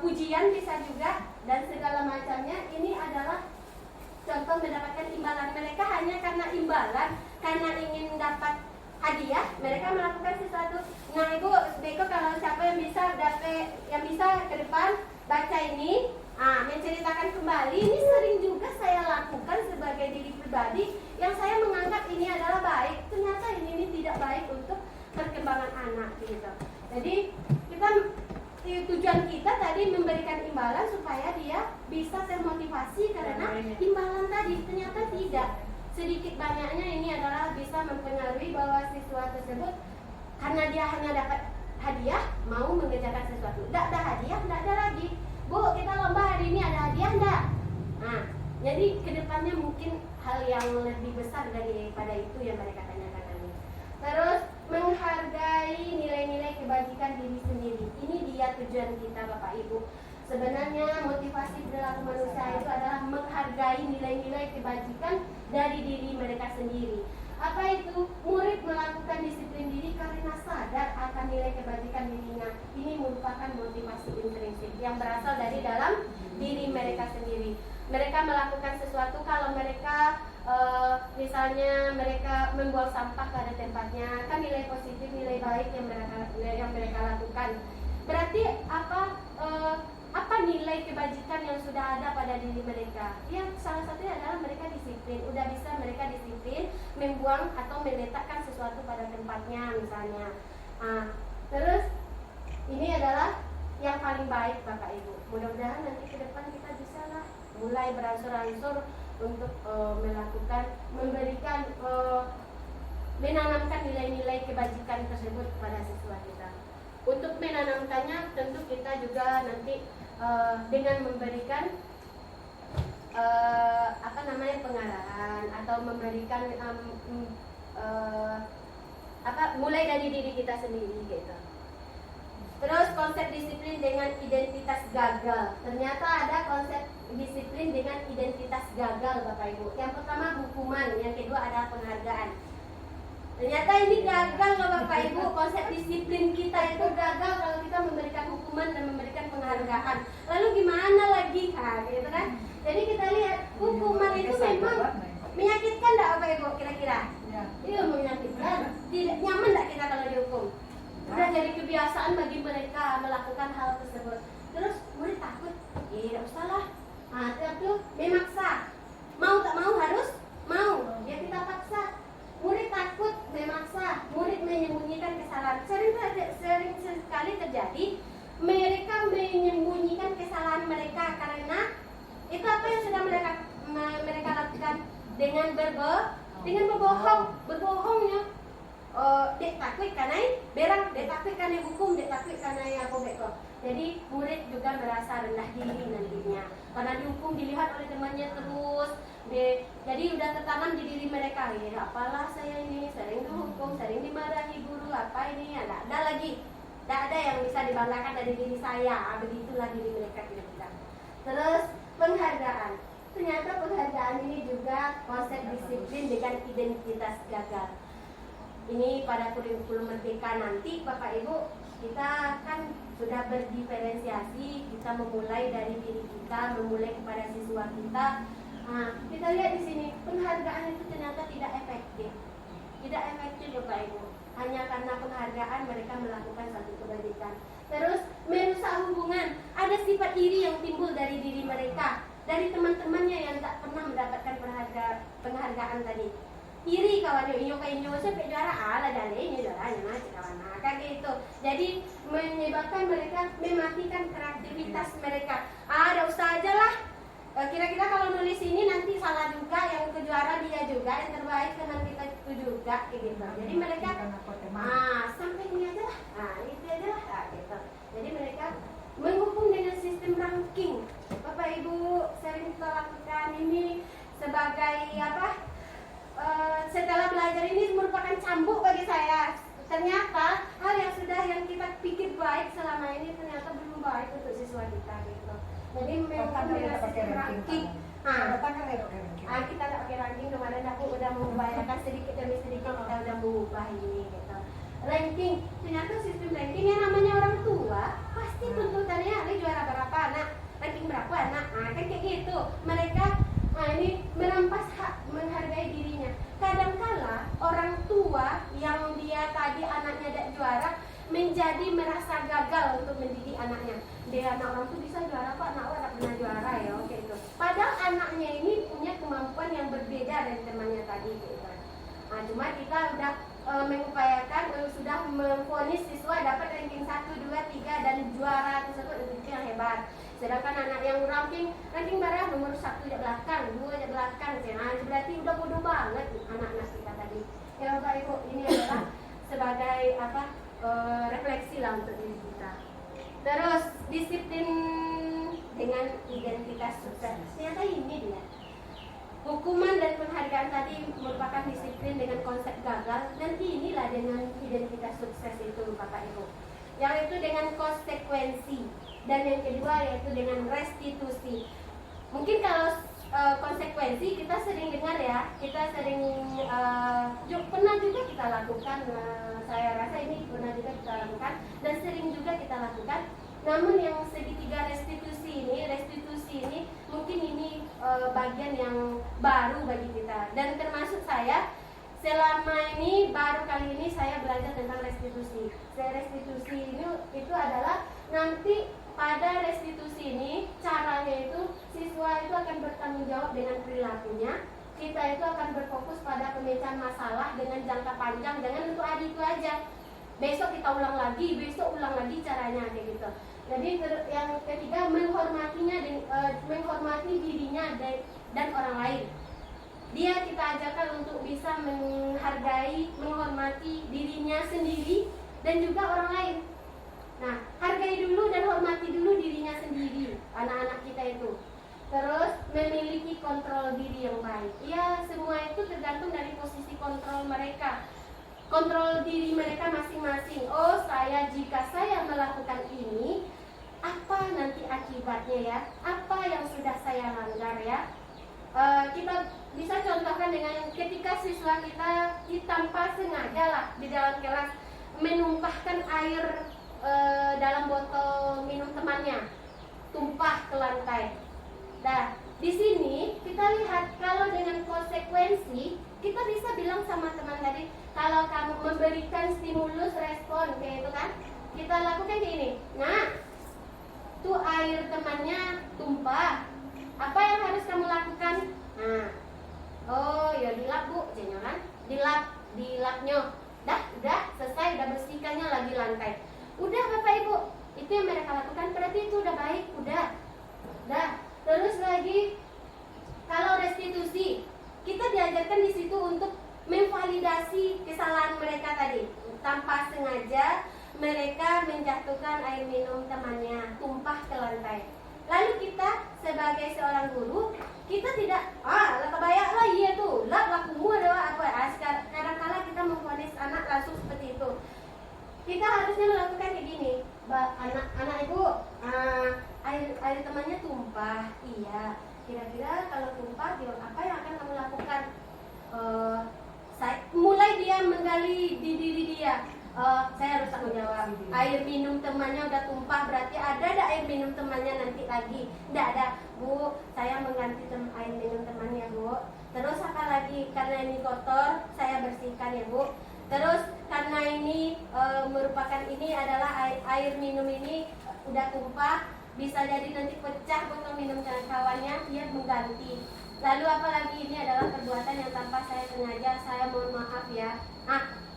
pujian bisa juga dan segala macamnya, ini adalah contoh mendapatkan imbalan. Mereka hanya karena imbalan, karena ingin dapat hadiah, mereka melakukan sesuatu. Nah Ibu, Beko kalau siapa yang bisa ke depan baca ini, menceritakan kembali. Ini sering juga saya lakukan sebagai diri pribadi yang saya menganggap ini adalah baik, ternyata ini tidak baik untuk perkembangan anak gitu. Jadi tujuan kita tadi memberikan imbalan supaya dia bisa termotivasi karena imbalan tadi, ternyata tidak. Sedikit banyaknya ini adalah bisa mempengaruhi bahwa siswa tersebut karena dia hanya dapat hadiah mau mengerjakan sesuatu. Tidak ada hadiah, tidak ada lagi. Bu, kita lomba hari ini ada hadiah enggak? Nah, jadi kedepannya mungkin hal yang lebih besar daripada itu yang mereka tanyakan tadi. Terus menghargai menghargai nilai-nilai kebajikan diri sendiri. Ini dia tujuan kita Bapak Ibu. Sebenarnya motivasi perilaku manusia itu adalah menghargai nilai-nilai kebajikan dari diri mereka sendiri. Apa itu? Murid melakukan disiplin diri karena sadar akan nilai kebajikan dirinya. Ini merupakan motivasi intrinsik yang berasal dari dalam diri mereka sendiri. Mereka melakukan sesuatu kalau mereka misalnya mereka membuang sampah pada tempatnya, kan nilai positif, nilai baik yang mereka lakukan. Berarti apa nilai kebajikan yang sudah ada pada diri mereka? Yang salah satunya adalah mereka disiplin. Udah bisa mereka disiplin membuang atau meletakkan sesuatu pada tempatnya misalnya. Terus ini adalah yang paling baik Bapak Ibu. Mudah-mudahan nanti ke depan kita bisa lah mulai beransur-ansur untuk menanamkan nilai-nilai kebajikan tersebut pada siswa kita. Untuk menanamkannya tentu kita juga nanti dengan memberikan pengarahan atau memberikan mulai dari diri kita sendiri gitu. Terus konsep disiplin dengan identitas gagal. Ternyata ada konsep disiplin dengan identitas gagal Bapak Ibu. Yang pertama hukuman, yang kedua ada penghargaan. Ternyata ini gagal loh Bapak Ibu. Konsep disiplin kita itu gagal kalau kita memberikan hukuman dan memberikan penghargaan. Lalu gimana lagi? Gitu kan? Jadi kita lihat hukuman itu memang menyakitkan enggak Bapak Ibu kira-kira? Iya menyakitkan. Tidak nyaman enggak kita kalau dihukum? Udah jadi kebiasaan bagi mereka melakukan hal tersebut. Terus murid takut, tidak usah lah. Itu memaksa. Mau tak mau harus mau. Ya kita paksa. Murid takut memaksa. Murid menyembunyikan kesalahan. Sering sekali terjadi mereka menyembunyikan kesalahan mereka karena itu apa yang sudah mereka lakukan dengan berbohongnya. Dek takut karena berang, dek takut karena hukum, dek takut karena apa beko. Jadi murid juga merasa rendah diri nantinya karena dihukum dilihat oleh temannya terus. Jadi udah tertanam di diri mereka, ya apalah saya ini sering dihukum, sering dimarahi guru, apa ini, ada lagi, tidak ada yang bisa dibanggakan dari diri saya. Begitulah diri mereka kira-kira. Terus penghargaan. Ternyata penghargaan ini juga konsep disiplin dengan identitas gagal. Ini pada kurikulum merdeka nanti Bapak Ibu kita kan sudah berdiferensiasi, kita memulai dari diri kita, memulai kepada siswa kita. Kita lihat di sini penghargaan itu ternyata tidak efektif Bapak Ibu. Hanya karena penghargaan mereka melakukan satu kebajikan. Terus merusak hubungan, ada sifat iri yang timbul dari diri mereka, dari teman-temannya yang tak pernah mendapatkan penghargaan tadi. Iri kawan yo sampai juara ala dalenya juaranya macam kawan kayak gitu. Jadi menyebabkan mereka mematikan kreativitas mereka. Ada usaha aja lah. Kira-kira kalau nulis ini nanti salah juga, yang kejuara dia juga, yang terbaik teman kita itu juga kayak gitu. Jadi mereka sampai ini aja lah. Itu aja lah gitu. Jadi mereka menghukum dengan sistem ranking. Bapak Ibu sering kita lakukan ini sebagai apa? Setelah belajar ini merupakan cambuk bagi saya. Ternyata hal yang kita pikir baik selama ini ternyata belum baik untuk siswa kita gitu. Jadi memang dengan sistem ranking. Kita tidak pakai ranking, kemarin aku udah mengupayakan sedikit demi sedikit kita udah mengubah ini gitu. Ranking, ternyata sistem ranking yang namanya orang tua pasti tuntutannya ada juara berapa anak, ranking berapa anak, kan kayak gitu. Mereka ini merampas hak menghargai dirinya. Kadangkala orang tua yang dia tadi anaknya tidak juara menjadi merasa gagal untuk mendidik anaknya. Dia anak orang tuh bisa juara kok, anak orang pernah juara ya, oke itu. Padahal anaknya ini punya kemampuan yang berbeda dari temannya tadi gitu. Cuma kita udah mengupayakan, sudah memvonis siswa dapat ranking 1, 2, 3 dan juara tersebut itu yang hebat. Sedangkan anak yang ranking berapa nomor 1 di belakang, 2 di belakang, berarti udah bodoh banget anak-anak kita tadi. Ya Bapak Ibu, ini adalah sebagai refleksi lah untuk diri kita. Terus disiplin dengan identitas sukses. Ternyata ini dia. hukuman dan penghargaan tadi merupakan disiplin dengan konsep gagal. Nanti inilah dengan identitas sukses itu Bapak Ibu. Yang itu dengan konsekuensi. Dan yang kedua yaitu dengan restitusi. Mungkin kalau konsekuensi kita sering dengar ya, kita sering pernah juga kita lakukan. Saya rasa ini pernah juga kita lakukan dan sering juga kita lakukan. Namun yang segitiga restitusi ini mungkin ini bagian yang baru bagi kita. Dan termasuk saya, selama ini baru kali ini saya belajar tentang restitusi. Restitusi ini itu adalah nanti pada restitusi ini caranya itu siswa itu akan bertanggung jawab dengan perilakunya. Kita itu akan berfokus pada pemecahan masalah dengan jangka panjang, jangan untuk hari itu aja. Besok kita ulang lagi, besok ulang lagi caranya kayak gitu. Jadi yang ketiga menghormati dirinya dan orang lain. Dia kita ajarkan untuk bisa menghargai, menghormati dirinya sendiri dan juga orang lain. Nah, hargai dulu dan hormati dulu dirinya sendiri, anak-anak kita itu. Terus memiliki kontrol diri yang baik. Ya, semua itu tergantung dari posisi kontrol mereka. Kontrol diri mereka masing-masing. Oh, jika saya melakukan ini, apa nanti akibatnya ya? Apa yang sudah saya langgar ya? Kita bisa contohkan dengan ketika siswa kita tanpa sengaja lah di dalam kelas menumpahkan air dalam botol minum temannya, tumpah ke lantai. Nah, di sini kita lihat kalau dengan konsekuensi kita bisa bilang sama teman tadi, kalau kamu memberikan stimulus respon kayak itu kan, kita lakukan kayak ini. Nah, tuh air temannya tumpah. Apa yang harus kamu lakukan? Nah, oh ya dilap bu, jangan dilapnya. Udah selesai, udah bersihkannya lagi lantai. Udah Bapak Ibu, itu yang mereka lakukan, berarti itu udah baik, udah. Terus lagi, kalau restitusi, kita diajarkan di situ untuk memvalidasi kesalahan mereka tadi. Tanpa sengaja mereka menjatuhkan air minum temannya, tumpah ke lantai. Lalu kita sebagai seorang guru, kita tidak, kebayang lah iya tuh, lakumu adalah apa? Kadang-kadang kita memvonis anak langsung seperti itu. Kita harusnya melakukan kayak gini, anak ibu, air temannya tumpah, iya. Kira-kira kalau tumpah, apa yang akan kamu lakukan? Mulai dia menggali di diri dia. Saya harus tanggung jawab. Air minum temannya udah tumpah, berarti ada air minum temannya nanti lagi? Tidak ada, bu. Saya mengganti air minum temannya, bu. Terus apa lagi? Karena ini kotor, saya bersihkan ya, bu. Terus karena ini merupakan ini adalah air minum ini udah tumpah, bisa jadi nanti pecah botol minum kawannya, dia mengganti. Lalu apalagi ini adalah perbuatan yang tanpa saya sengaja, saya mohon maaf ya.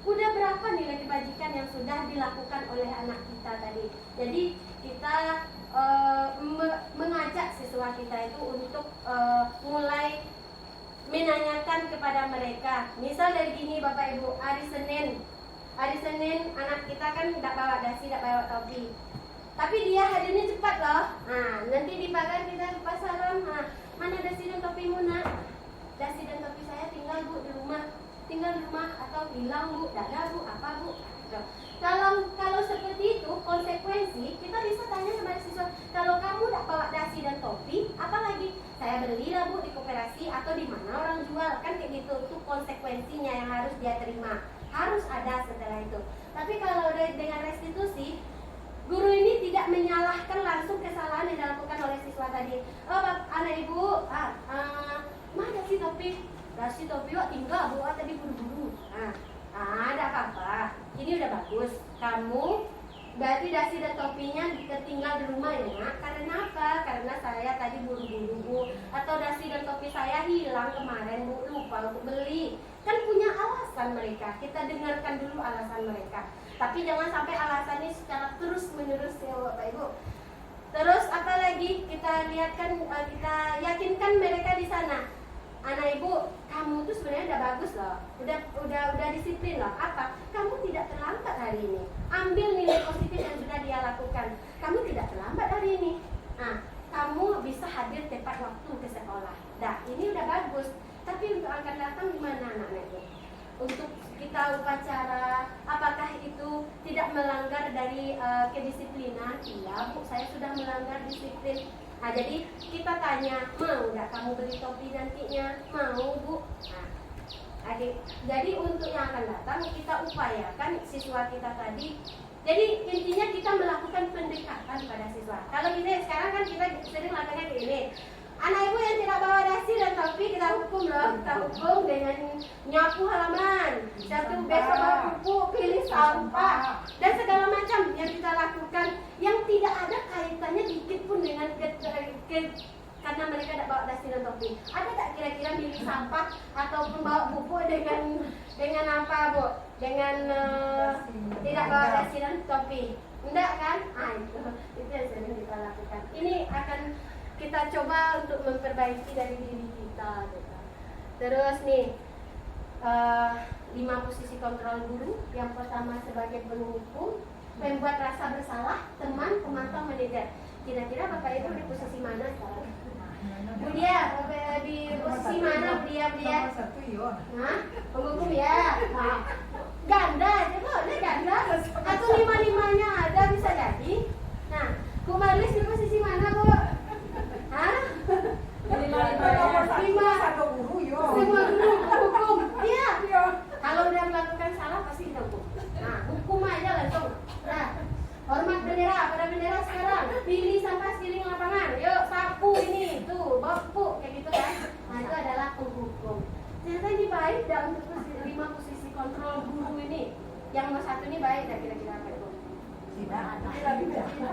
Udah berapa nilai kebajikan yang sudah dilakukan oleh anak kita tadi. Jadi kita mengajak siswa kita itu untuk mulai menanyakan kepada mereka. Misal dari gini Bapak Ibu, hari Senin anak kita kan tidak bawa dasi, tidak bawa topi. Tapi dia hadirnya cepat loh. Nanti di pagar kita ke pasaran, mana dasi dan topimu nak? Dasi dan topi saya tinggal bu di rumah. Tinggal di rumah atau hilang bu, tidak ada bu, apa bu? Kalau seperti itu konsekuensi, kita bisa tanya kepada siswa, kalau kamu tidak bawa dasi dan topi, apa lagi? Saya beli lah bu di koperasi atau di mana orang jual, kan kayak gitu. Itu konsekuensinya yang harus dia terima, harus ada setelah itu. Tapi kalau dengan restitusi, guru ini tidak menyalahkan langsung kesalahan yang dilakukan oleh siswa tadi. Anak ibu, mana sih topi? Dasi topi wak tinggal bu, tadi buru-buru. Ada apa-apa, ini udah bagus. Kamu berarti dasi dan topinya tertinggal di rumah ya nak. Karena apa? Karena saya tadi buru-buru bu. Atau dasi dan topi saya hilang kemarin bu, lupa untuk beli. Kan punya alasan mereka. Kita dengarkan dulu alasan mereka. Tapi jangan sampai alasannya secara terus-menerus ya Bapak Ibu. Terus apalagi kita lihatkan, kita yakinkan mereka di sana. Anak ibu, kamu tuh sebenarnya udah bagus loh, udah disiplin loh. Apa? Kamu tidak terlambat hari ini. Ambil nilai positif yang sudah dia lakukan. Kamu tidak terlambat hari ini. Kamu bisa hadir tepat waktu ke sekolah. sekolah. Nah, ini udah bagus. Tapi untuk akan datang gimana anak-anak itu? Untuk kita upacara, apakah itu tidak melanggar dari kedisiplinan? Iya Bu, saya sudah melanggar disiplin. Nah, jadi kita tanya, mau nggak kamu beli topi nantinya? Mau Bu? Nah, adik, jadi untuk yang akan datang kita upayakan siswa kita tadi. Jadi intinya kita melakukan pendekatan pada siswa. Kalau kita sekarang kan kita sering lakukan ini. Anak ibu yang tidak bawa dasi dan topi kita hukum loh. Kita hukum dengan nyapu halaman. Satu besok bawa pupuk, pilih sampah dan segala macam yang kita lakukan yang tidak ada kaitannya dikit pun dengan karena mereka tidak bawa dasi dan topi. Ada tak kira-kira milih sampah ataupun bawa pupuk dengan apa Bu? Dengan tidak bawa dasi dan topi? Enggak kan? Itu yang sering kita lakukan. Ini akan kita coba untuk memperbaiki dari diri kita gitu. Terus nih 5 posisi kontrol guru. Yang pertama sebagai penghukum, membuat rasa bersalah, teman, pemantau, manajer. Kira-kira Bapak Ibu di posisi mana sekarang? Bu Dia, di posisi mana Bu Dia? Hah? Penghukum ya? Nah, ganda, coba ganda. Atau 5-5-nya ada bisa jadi. Nah, Bu Marlis di posisi mana Bu? Hah? 5 semua guru hukum. Iya. Kalau udah melakukan salah pasti kita hukum. Nah, hukum aja langsung. Nah, hormat bendera, pada bendera sekarang. Pilih sampah sekeliling lapangan. Yuk, sapu ini, tuh, bapuk kayak gitu kan. Nah, itu adalah penghukum. Ternyata ini baik dah untuk 5 posisi kontrol guru ini. Yang nomor 1 ini baik dah kira-kira apa itu?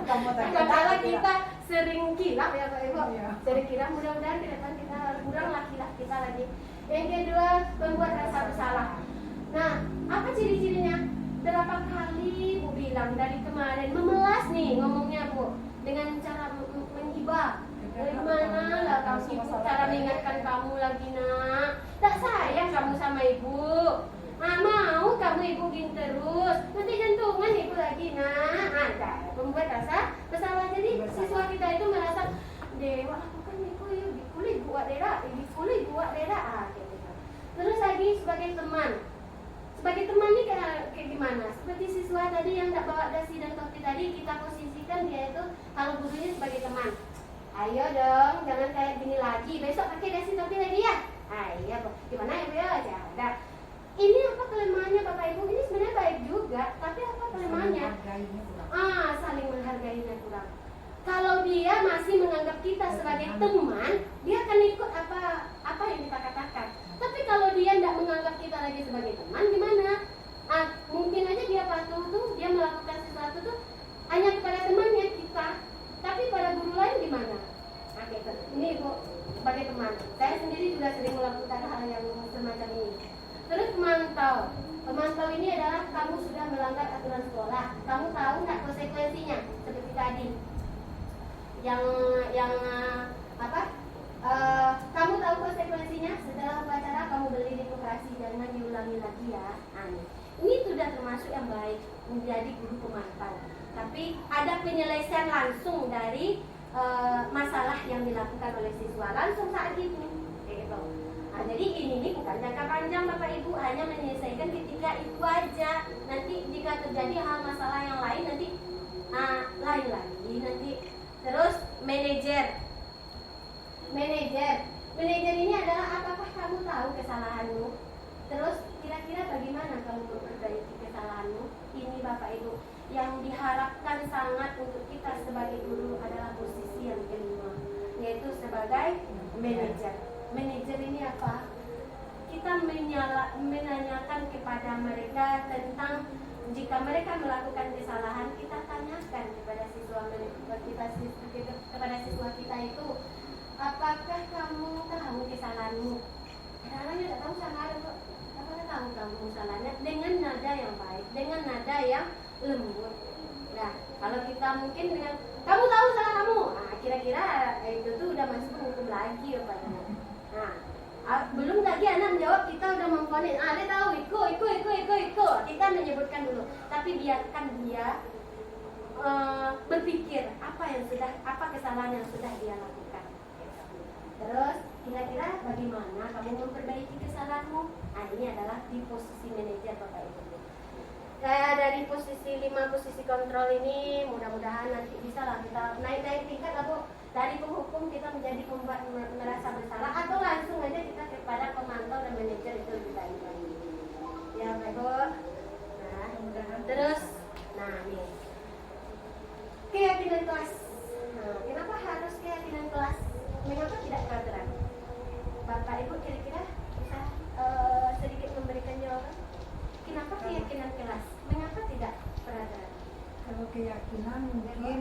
Kadang-kadang kita sering kilap ya Pak Ibu. Sering kilap, mudah-mudahan ke depan kita kurang kilap kita lagi. Yang kedua, membuat rasa bersalah. Nah, apa ciri-cirinya? Berapa kali Bu bilang dari kemarin memelas nih ngomongnya Bu dengan cara menghibah. Dari mana lah kamu Ibu cara mengingatkan kamu lagi nak? Tak sayang kamu sama Ibu. Mau kamu Ibu gini terus, nanti jantungan Ibu lagi nak. Ada membuat rasa bersalah. Jadi siswa kita itu merasa dewa aku kan Ibu boleh buat daerah, boleh buat daerah. Gitu. Terus lagi sebagai teman. Sebagai teman ini kayak gimana? Seperti siswa tadi yang tak bawa dasi dan topi tadi, kita posisikan dia itu kalau gurunya sebagai teman. Ayo dong, jangan kayak gini lagi. Besok pakai dasi topi lagi ya. Iya, gimana ya Bu ya? Ada. Ini apa kelemahannya Bapak Ibu? Ini sebenarnya baik juga, tapi apa kelemahannya? Saling menghargainya kurang. Kalau dia masih menganggap kita sebagai teman, dia akan ikut apa yang kita katakan. Tapi kalau dia tidak menganggap kita lagi sebagai teman, gimana? Mungkin aja dia patuh tuh, dia melakukan sesuatu tuh hanya kepada temannya kita, tapi pada guru lain gimana? Gitu. Ini Bu, sebagai teman, saya sendiri juga sering melakukan hal yang semacam ini. Terus pemantau ini adalah kamu sudah melanggar aturan sekolah, kamu tahu nggak konsekuensinya? Seperti tadi, kamu tahu konsekuensinya setelah upacara kamu berdiri di koperasi, jangan diulangi lagi ya. Ini sudah termasuk yang baik menjadi guru pemantau. Tapi ada penyelesaian langsung dari masalah yang dilakukan oleh siswa langsung saat itu. Gitu. Jadi ini bukan jangka panjang Bapak Ibu, hanya menyelesaikan ketika itu aja. Nanti jika terjadi hal masalah yang lain nanti lain lagi nanti. Terus manajer ini adalah apakah kamu tahu kesalahanmu? Terus kira-kira bagaimana kamu memperbaiki kesalahanmu? Ini Bapak Ibu yang diharapkan sangat untuk kita sebagai guru adalah posisi yang kelima, yaitu sebagai manajer. Manajer ini apa? Kita menanyakan kepada mereka tentang jika mereka melakukan kesalahan, kita tanyakan kepada siswa kita itu, apakah kamu tahu kesalahanmu? Kesalahannya tidak tahu sama ada kok. Apakah tahu kamu kesalahannya? Dengan nada yang baik, dengan nada yang lembut. Nah, kalau kita mungkin dengan kamu tahu salah kamu, kira-kira itu tuh udah masuk hukum lagi rupanya. Belum lagi anak menjawab, kita udah memfonis. Dia tahu, ikut. Kita menyebutkan dulu, tapi biarkan dia berpikir apa kesalahan yang sudah dia lakukan. Terus Kira-kira bagaimana kamu memperbaiki kesalahanmu? Nah, ini adalah di posisi manajer Bapak Ibu. Dari posisi 5 posisi kontrol ini mudah-mudahan nanti bisa lah kita naik tingkat lah Bu. Dari penghukum kita menjadi pembuat merasa bersalah, atau langsung aja kita kepada pemantau dan manajer, itu lebih baik lagi. Ya Bapak Ibu. Nah, terus, nah nih keyakinan kelas. Nah, kenapa harus keyakinan kelas? Mengapa tidak peraturan? Bapak Ibu kira-kira bisa sedikit memberikan jawaban. Kenapa keyakinan kelas? Mengapa tidak peraturan? Kalau keyakinan mungkin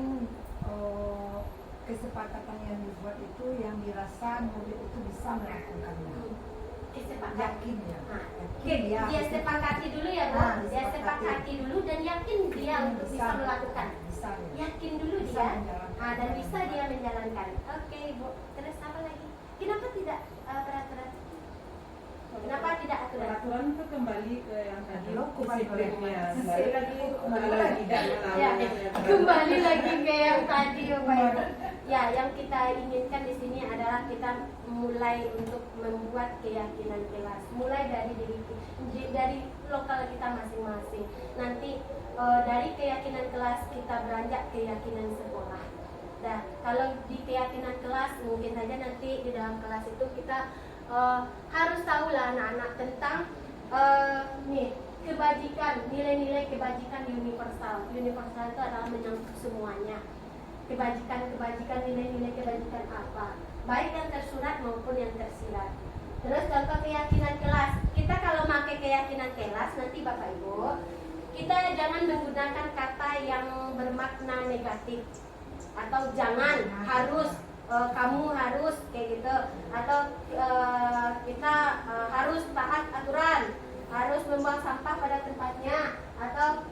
kesepakatan yang dibuat itu yang dirasa murid itu bisa melakukannya. Kesepakatan. Yakin ya. Nah, Yakin ya. dia sepakati dulu ya Bu. Nah, Dia sepakati dulu dan yakin dia untuk bisa melakukan. Bisa ya. Yakin dulu Bisa dia. menjalankan. Dan bisa dia menjalankan. Oke Ibu. Terus apa lagi? Kenapa tidak peraturan? Kenapa tidak aturan? Peraturan itu kembali ke yang tadi Kembali ke disiplinnya. kembali lagi. Ya, kembali lagi ke yang tadi Bapak Ibu. Ya, yang kita inginkan di sini adalah kita mulai untuk membuat keyakinan kelas, mulai dari dari lokal kita masing-masing. Nanti dari keyakinan kelas kita beranjak keyakinan sekolah. Nah, kalau di keyakinan kelas mungkin saja nanti di dalam kelas itu kita harus tahulah anak-anak tentang kebajikan, nilai-nilai kebajikan universal. Universal itu adalah menyangkut semuanya. Kebajikan, nilai-nilai kebajikan apa? Baik yang tersurat maupun yang tersirat. Terus contoh keyakinan kelas. Kita kalau pakai keyakinan kelas nanti Bapak Ibu, kita jangan menggunakan kata yang bermakna negatif. Atau jangan, harus, kamu harus kayak gitu, atau kita harus taat aturan, harus membuang sampah pada tempatnya, atau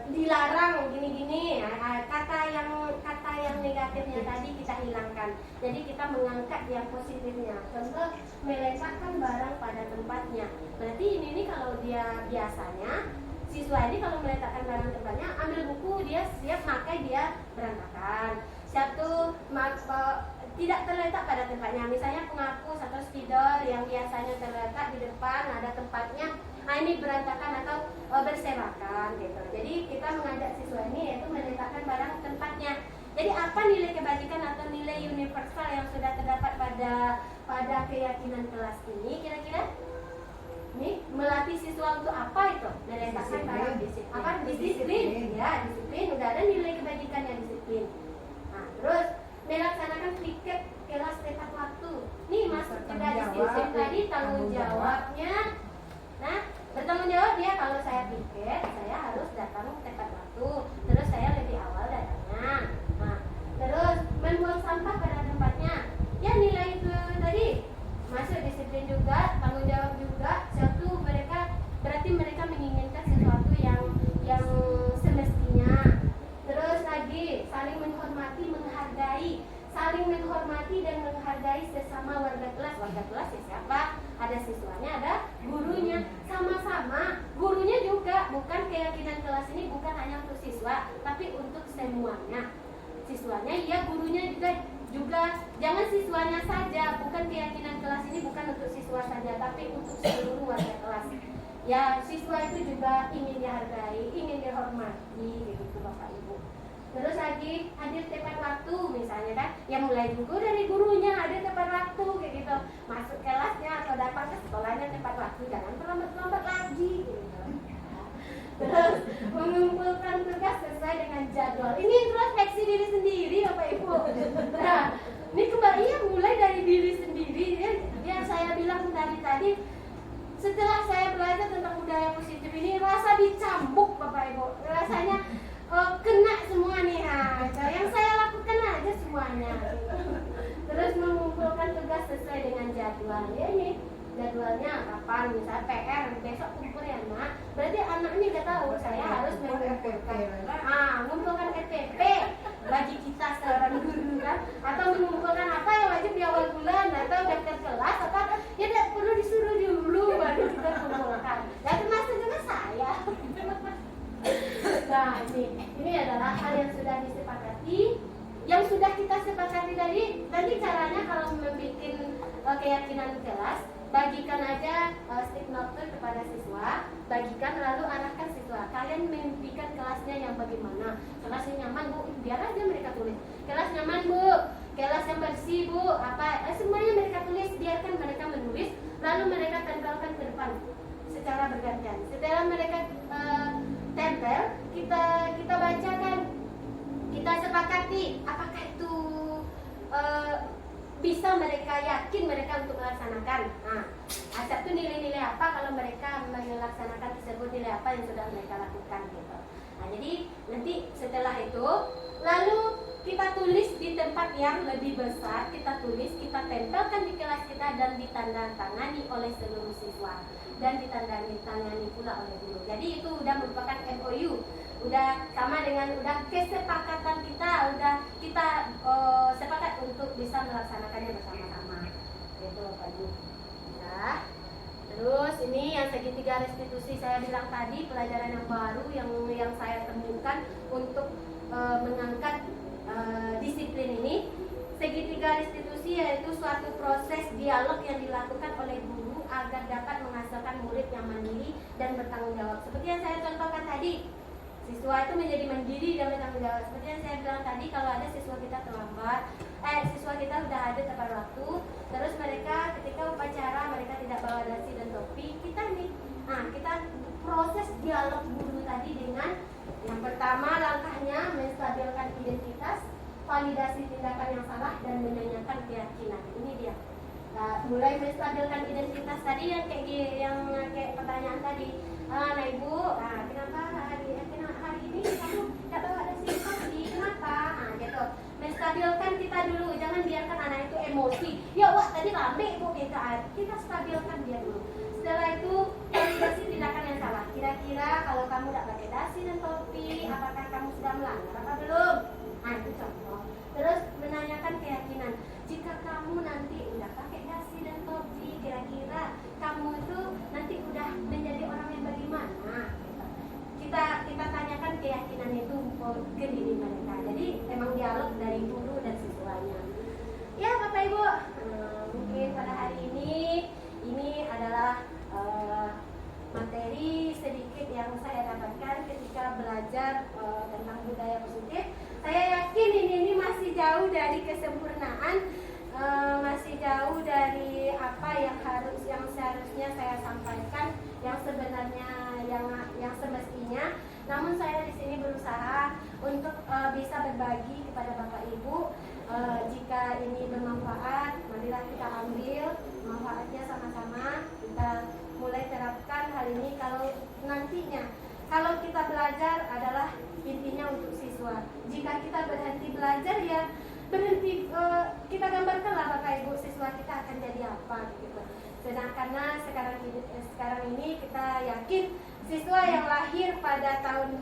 dilarang gini-gini. Kata yang negatifnya tadi kita hilangkan. Jadi kita mengangkat yang positifnya. Contoh, meletakkan barang pada tempatnya. Berarti ini kalau dia biasanya siswa ini kalau meletakkan barang tempatnya, ambil buku dia siap pakai, dia berantakan. Satu tidak terletak pada tempatnya. Misalnya penghapus atau spidol yang biasanya terletak di depan ada tempatnya, ini berantakan atau berserakan gitu. Jadi kita mengajak siswa ini yaitu meletakkan barang tempatnya. Jadi apa nilai kebajikan atau nilai universal yang sudah terdapat pada keyakinan kelas ini kira-kira? Ini melatih siswa untuk apa itu? Meletakkan barang disiplin. Ya, disiplin. Udah ada nilai kebajikannya, disiplin. Nah, terus melaksanakan piket kelas tepat waktu. Nih masuk juga disiplin tadi tanggung jawabnya. Nah, bertanggung jawab dia kalau saya piket, saya harus datang tepat waktu. Terus saya lebih awal datangnya. Nah, terus membuang sampah pada tempatnya. Ya nilai itu tadi masuk disiplin juga, tanggung jawab juga. Satu, berarti mereka menginginkan sesuatu yang semestinya. Terus lagi saling menghormati, dan menghargai sesama warga kelas. Warga kelas ya siapa? Ada siswanya, ada gurunya. Sama-sama, gurunya juga. Bukan keyakinan kelas ini bukan hanya untuk siswa, tapi untuk semuanya. Siswanya iya, gurunya juga jangan siswanya saja. Bukan keyakinan kelas ini bukan untuk siswa saja, tapi untuk seluruh warga kelas. Ya, siswa itu juga ingin dihargai, ingin dihormati, gitu Bapak Ibu. Terus lagi hadir tepat waktu misalnya kan, yang mulai dulu dari gurunya hadir tepat waktu kayak gitu, masuk kelasnya atau datang ke sekolahnya tepat waktu, jangan terlambat lagi gitu. Terus mengumpulkan tugas sesuai dengan jadwal. Ini introspeksi diri sendiri Bapak Ibu. Nah, ini kembali mulai dari diri sendiri. Yang saya bilang tadi, setelah saya belajar tentang budaya positif ini, rasa dicambuk Bapak Ibu. Rasanya kena semua nih. Yang saya lakukan aja semuanya. Terus mengumpulkan tugas sesuai dengan jadwal. Ya ini jadwalnya kapan, misalnya PR besok kumpul ya nak, berarti anaknya udah tahu saya harus mengumpulkan RPP bagi kita seorang guru kan, atau mengumpulkan apa yang wajib di awal bulan, atau daftar kelas apa ya tidak perlu disuruh dulu baru kita kumpulkan. Ya termasuk juga saya. Nah ini adalah hal yang sudah disepakati. Yang sudah kita sepakati Tadi caranya kalau membuat keyakinan kelas, bagikan aja stick note kepada siswa, bagikan lalu arahkan siswa. Kalian membuat kelasnya yang bagaimana? Kelasnya nyaman Bu, biar aja mereka tulis. Kelas nyaman Bu, kelas yang bersih Bu, semuanya mereka tulis, biarkan mereka menulis, lalu mereka tempelkan ke depan secara bergantian. Setelah mereka tempel, kita bacakan, kita sepakati apakah itu bisa mereka yakin mereka untuk melaksanakan. Nah, asap itu nilai-nilai apa kalau mereka melaksanakan tersebut, nilai apa yang sudah mereka lakukan gitu. Nah, jadi nanti setelah itu lalu kita tulis di tempat yang lebih besar, kita tulis, kita tempelkan di kelas kita dan ditandatangani oleh seluruh siswa dan ditandatangani pula oleh guru. Jadi itu udah merupakan MOU, udah sama dengan udah kesepakatan kita, udah kita sepakat untuk bisa melaksanakannya bersama-sama. Gitu Pak Ibu. Nah, terus ini yang segitiga restitusi saya bilang tadi, pelajaran yang baru yang saya temukan untuk mengangkat disiplin ini. Segitiga restitusi yaitu suatu proses dialog yang dilakukan oleh guru agar dapat menghasilkan murid yang mandiri dan bertanggung jawab. Seperti yang saya contohkan tadi, siswa itu menjadi mandiri dan bertanggung jawab. Seperti yang saya bilang tadi, kalau ada siswa kita terlambat, siswa kita udah ada tepat waktu, terus mereka ketika upacara mereka tidak bawa dasi dan topi, kita proses dialog guru tadi dengan yang pertama langkahnya menstabilkan identitas, validasi tindakan yang salah dan menanyakan keyakinan. Ini dia. Nah, mulai menstabilkan identitas tadi yang kayak pertanyaan tadi. Nah Ibu, kenapa hari ini kamu tidak bawa dasi topi? Kenapa? Nah gitu. Menstabilkan kita dulu, jangan biarkan anak itu emosi. Ya wah tadi rame Ibu minta, kita stabilkan dia dulu. Setelah itu validasi tindakan yang salah. Kira-kira kalau kamu tidak pakai dasi dan topi, apakah kamu sudah melanggar apa belum? Nah itu contoh. Terus menanyakan keyakinan. Jika kamu nanti udah pakai dasi dan topi, kira-kira kamu itu nanti udah menjadi orang yang bagaimana? Kita tanyakan keyakinan itu ke diri mereka. Jadi emang dialog dari guru dan siswanya. Ya Bapak Ibu, mungkin pada hari ini adalah materi sedikit yang saya dapatkan ketika belajar tentang budaya positif. Saya yakin ini masih jauh dari kesempurnaan, masih jauh dari apa yang seharusnya saya sampaikan, yang sebenarnya yang semestinya. Namun saya di sini berusaha untuk bisa berbagi kepada Bapak Ibu. Jika ini bermanfaat, marilah kita ambil manfaatnya sama-sama. Kita mulai terapkan hal ini. Kalau kita belajar adalah intinya untuk siswa. Jika kita berhenti belajar ya berhenti, kita gambarkanlah Bapak Ibu siswa kita akan jadi apa gitu. Karena sekarang ini kita yakin siswa yang lahir pada tahun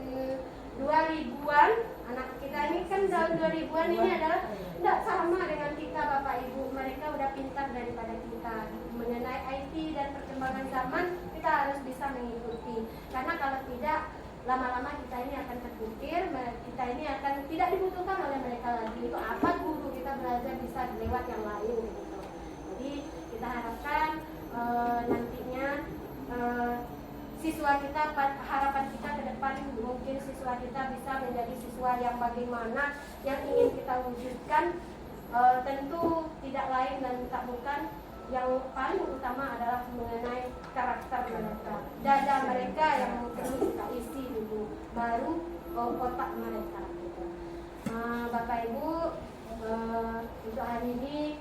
2000-an, anak kita ini kan tahun 2000-an ini adalah tidak sama dengan kita Bapak Ibu. Mereka udah pintar daripada kita mengenai IT dan perkembangan zaman. Kita harus bisa mengikuti, karena kalau tidak lama-lama kita ini akan terpikir, kita ini akan tidak dibutuhkan oleh mereka lagi. Itu apa guru kita belajar bisa lewat yang lain gitu. Jadi kita harapkan nantinya siswa kita, harapan kita ke depan mungkin siswa kita bisa menjadi siswa yang bagaimana yang ingin kita wujudkan. Tentu tidak lain dan tak bukan, yang paling utama adalah mengenai karakter mereka, dada mereka yang perlu kita isi dulu, baru otak mereka gitu. Bapak Ibu, untuk hari ini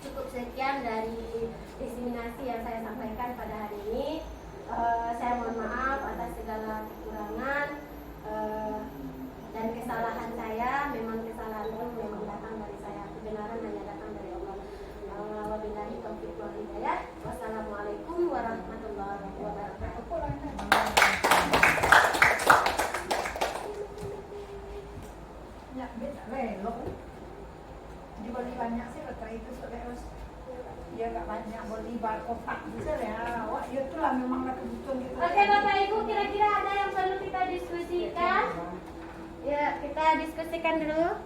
cukup sekian dari diseminasi yang saya sampaikan pada hari ini. Saya mohon maaf atas segala kekurangan dan kesalahan saya. Memang kesalahan itu memang datang dari saya, kebenaran hanya datang dari Allah. Wabillahi taufiq wal hidayah. Wassalamualaikum warahmatullahi wabarakatuh. Ya, beda belok. Dibeli banyak sih kata itu terus. Ya nggak banyak beli bar kotak bisa ya. Wah, itulah memang kebutuhan gitu. Oke Bapak Ibu, kira-kira ada yang perlu kita diskusikan? Ya, kita diskusikan dulu.